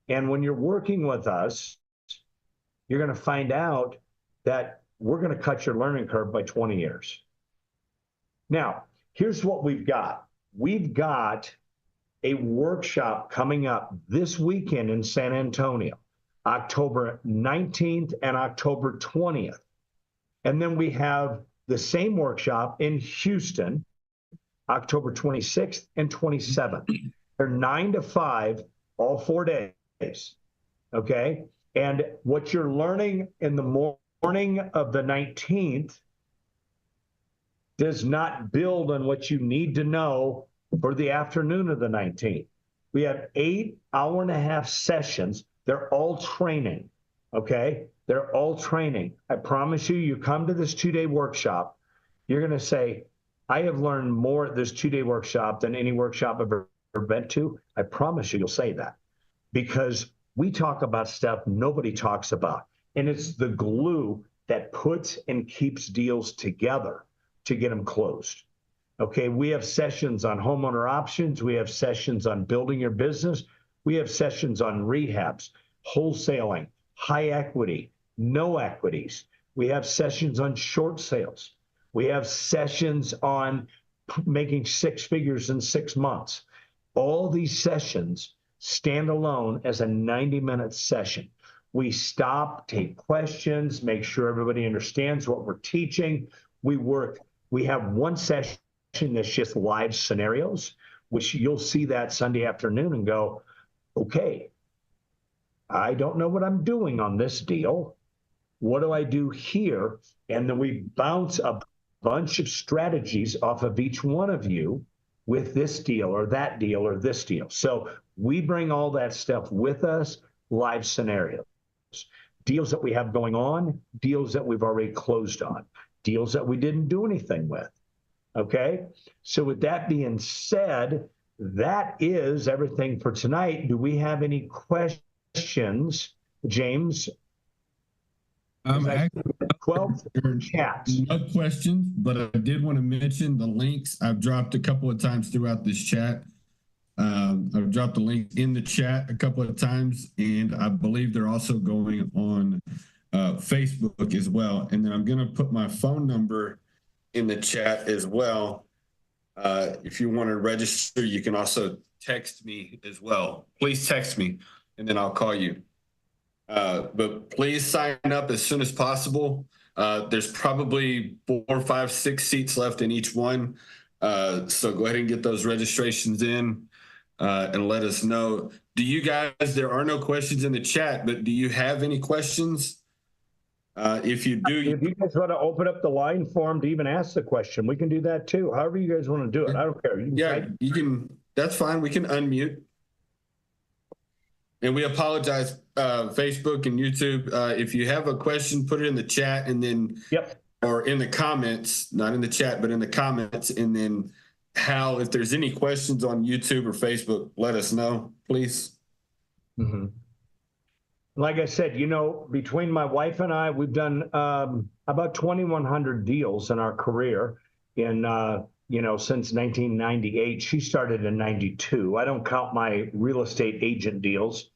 And when you're working with us, you're going to find out that we're going to cut your learning curve by 20 years. Now, here's what we've got. We've got a workshop coming up this weekend in San Antonio, October 19th and October 20th. And then we have the same workshop in Houston, October 26th and 27th. They're 9 to 5, all 4 days, okay? And what you're learning in the morning of the 19th does not build on what you need to know for the afternoon of the 19th. We have 8 hour-and-a-half sessions. They're all training, okay? They're all training. I promise you, you come to this 2-day workshop, you're going to say, I have learned more at this 2-day workshop than any workshop I've ever been to. I promise you, you'll say that, because we talk about stuff nobody talks about. And it's the glue that puts and keeps deals together to get them closed. Okay, we have sessions on homeowner options. We have sessions on building your business. We have sessions on rehabs, wholesaling, high equity, no equities. We have sessions on short sales. We have sessions on making six figures in 6 months. All these sessions stand alone as a 90-minute session. We stop, take questions, make sure everybody understands what we're teaching. We have one session that's just live scenarios, which you'll see that Sunday afternoon and go, okay, I don't know what I'm doing on this deal. What do I do here? And then we bounce a bunch of strategies off of each one of you with this deal or that deal or this deal. So we bring all that stuff with us, live scenarios, deals that we have going on, deals that we've already closed on, deals that we didn't do anything with. Okay, so with that being said, that is everything for tonight. Do we have any questions, James? Actually, 12 chats. No questions, but I did want to mention the links I've dropped a couple of times throughout this chat. I've dropped the link in the chat a couple of times, and I believe they're also going on Facebook as well. And then I'm going to put my phone number in the chat as well. If you want to register, you can also text me as well. Please text me, and then I'll call you. But please sign up as soon as possible. There's probably 4, 5, 6 seats left in each one. So go ahead and get those registrations in and let us know. Do you guys, there are no questions in the chat, but do you have any questions? If you do, if you guys want to open up the line for them to even ask the question, we can do that too. However you guys want to do it. I don't care. You can, that's fine. We can unmute. And we apologize, Facebook and YouTube. If you have a question, put it in the chat and then, or in the comments, not in the chat, but in the comments. And then Hal, if there's any questions on YouTube or Facebook, let us know, please. Mm-hmm. Like I said, you know, between my wife and I, we've done about 2,100 deals in our career in, you know, since 1998. She started in 92. I don't count my real estate agent deals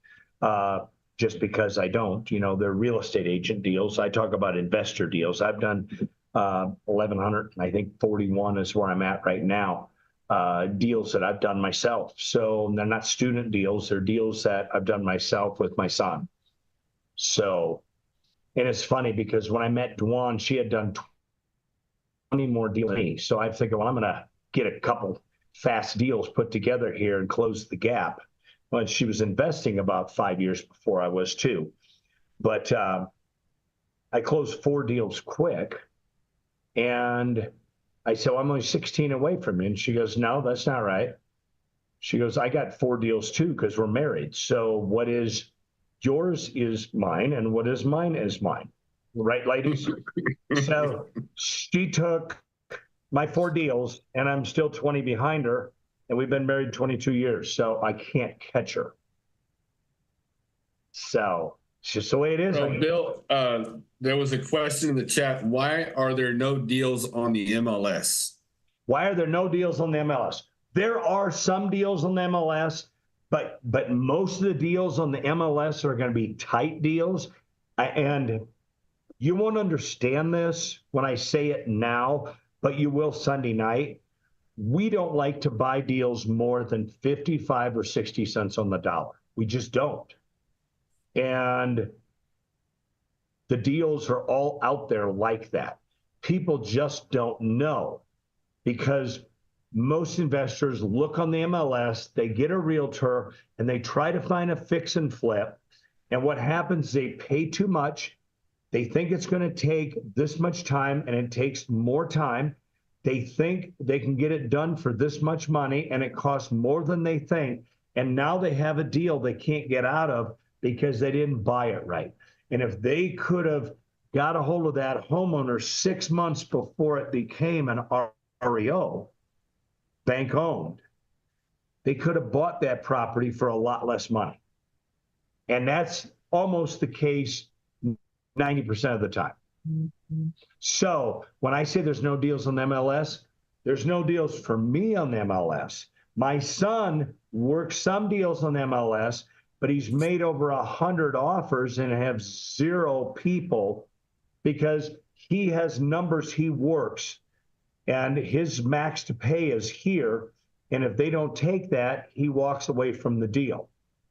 just because I don't, you know, they're real estate agent deals. I talk about investor deals. I've done 1,100, I think 41 is where I'm at right now, deals that I've done myself. So they're not student deals. They're deals that I've done myself with my son. So, and it's funny because when I met Dwan, she had done 20 more deals than me. So I figured, well, I'm going to get a couple fast deals put together here and close the gap. Well, she was investing about 5 years before I was too. But I closed 4 deals quick. And I said, well, I'm only 16 away from you. And she goes, no, that's not right. She goes, I got 4 deals too because we're married. So what is yours is mine, and what is mine is mine. Right, ladies? So she took my 4 deals, and I'm still 20 behind her, and we've been married 22 years, so I can't catch her. So it's just the way it is. So, Bill, there was a question in the chat. Why are there no deals on the MLS? Why are there no deals on the MLS? There are some deals on the MLS, but most of the deals on the MLS are going to be tight deals. And you won't understand this when I say it now, but you will Sunday night. We don't like to buy deals more than 55 or 60 cents on the dollar. We just don't. And the deals are all out there like that. People just don't know because most investors look on the MLS, they get a realtor, and they try to find a fix and flip. And what happens, they pay too much. They think it's going to take this much time, and it takes more time. They think they can get it done for this much money, and it costs more than they think. And now they have a deal they can't get out of because they didn't buy it right. And if they could have got a hold of that homeowner 6 months before it became an REO, bank owned, they could have bought that property for a lot less money. And that's almost the case 90% of the time. So when I say there's no deals on MLS, There's no deals for me on the MLS. My son works some deals on the MLS, but he's made over 100 offers and have 0 people because he has numbers he works and his max to pay is here. And if they don't take that, he walks away from the deal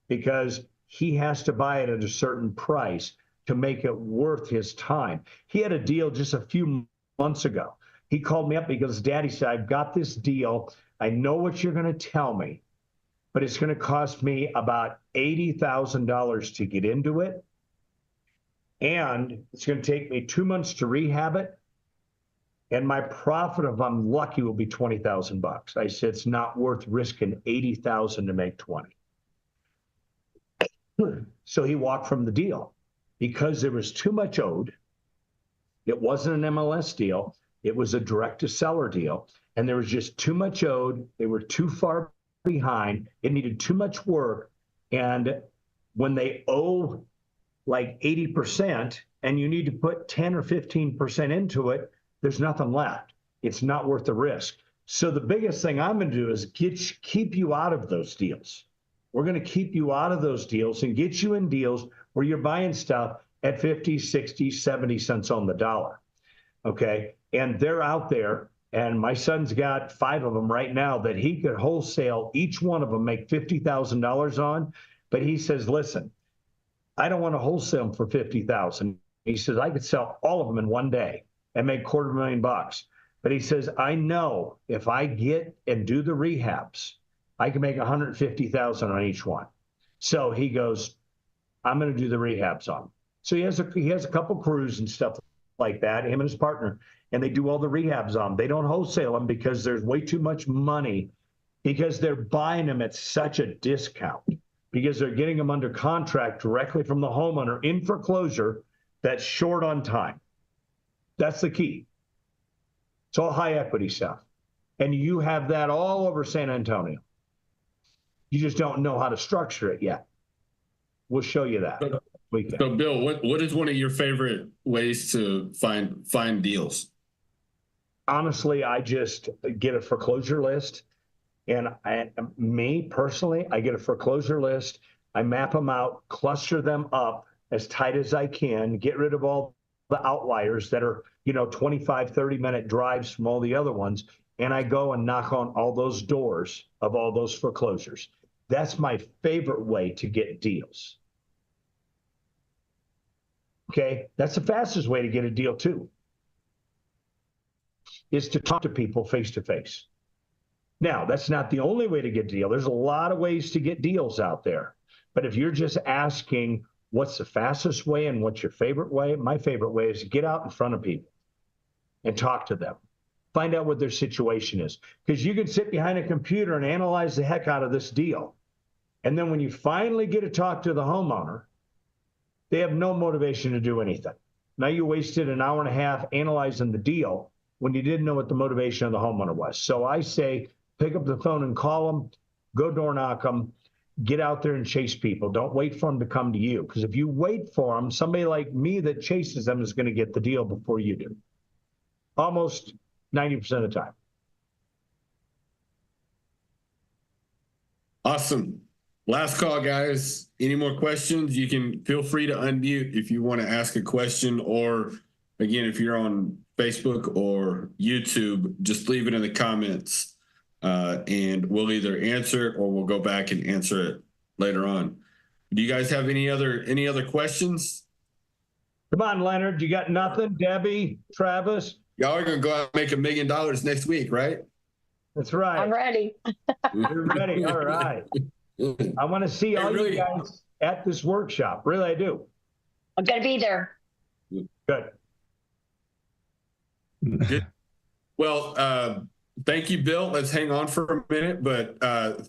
because he has to buy it at a certain price to make it worth his time. He had a deal just a few months ago. He called me up because Daddy said, I've got this deal. I know what you're going to tell me, but it's going to cost me about $80,000 to get into it. And it's going to take me 2 months to rehab it. And my profit, if I'm lucky, will be $20,000. I said, it's not worth risking $80,000 to make 20. So he walked from the deal because there was too much owed. It wasn't an MLS deal. It was a direct to seller deal. And there was just too much owed. They were too far behind. It needed too much work. And when they owe like 80% and you need to put 10 or 15% into it, there's nothing left. It's not worth the risk. So the biggest thing I'm going to do is keep you out of those deals. We're going to keep you out of those deals and get you in deals where you're buying stuff at 50, 60, 70 cents on the dollar. Okay. And they're out there. And my son's got 5 of them right now that he could wholesale each one of them, make $50,000 on. But he says, listen, I don't want to wholesale them for $50,000. He says, I could sell all of them in one day and make $250,000. But he says, I know if I get and do the rehabs, I can make $150,000 on each one. So he goes, I'm going to do the rehabs on them. So he has a couple crews and stuff like that, him and his partner, and they do all the rehabs on them. They don't wholesale them because there's way too much money because they're buying them at such a discount because they're getting them under contract directly from the homeowner in foreclosure that's short on time. That's the key. It's all high equity stuff. And you have that all over San Antonio. You just don't know how to structure it yet. We'll show you that. So Bill, what is one of your favorite ways to find deals? Honestly, I just get a foreclosure list. And me personally, I get a foreclosure list. I map them out, cluster them up as tight as I can, get rid of all the outliers that are, 25, 30-minute drives from all the other ones. And I go and knock on all those doors of all those foreclosures. That's my favorite way to get deals. Okay, that's the fastest way to get a deal too, is to talk to people face to face. Now, that's not the only way to get a deal. There's a lot of ways to get deals out there. But if you're just asking what's the fastest way and what's your favorite way, my favorite way is to get out in front of people and talk to them. Find out what their situation is. Because you can sit behind a computer and analyze the heck out of this deal. And then when you finally get to talk to the homeowner, they have no motivation to do anything. Now you wasted an hour and a half analyzing the deal when you didn't know what the motivation of the homeowner was. So I say, pick up the phone and call them, go door knock them, get out there and chase people. Don't wait for them to come to you. Because if you wait for them, somebody like me that chases them is going to get the deal before you do. Almost 90% of the time. Awesome. Last call, guys. Any more questions? You can feel free to unmute if you want to ask a question, or again, if you're on Facebook or YouTube, just leave it in the comments and we'll either answer it or we'll go back and answer it later on. Do you guys have any other questions? Come on, Leonard. You got nothing? Debbie, Travis? Y'all are going to go out and make $1 million next week, right? That's right. I'm ready. You're ready. All right. I want to see all you guys at this workshop. Really, I do. I'm going to be there. Good. Good. Well, thank you, Bill. Let's hang on for a minute, but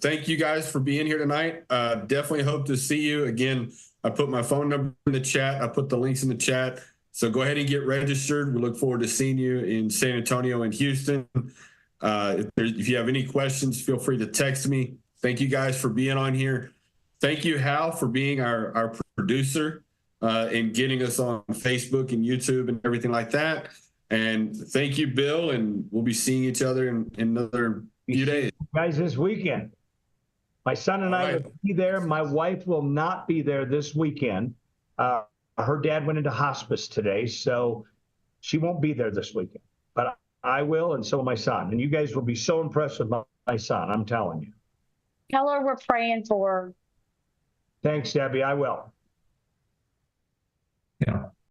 thank you guys for being here tonight. Definitely hope to see you again. I put my phone number in the chat. I put the links in the chat. So go ahead and get registered. We look forward to seeing you in San Antonio and Houston. If you have any questions, feel free to text me. Thank you guys for being on here. Thank you, Hal, for being our producer and getting us on Facebook and YouTube and everything like that. And thank you, Bill. And we'll be seeing each other in another few days. Guys, this weekend. My son and I will be there. My wife will not be there this weekend. Her dad went into hospice today, so she won't be there this weekend. But I will, and so will my son. And you guys will be so impressed with my son, I'm telling you. Tell her we're praying for her. Thanks, Debbie. I will. Yeah.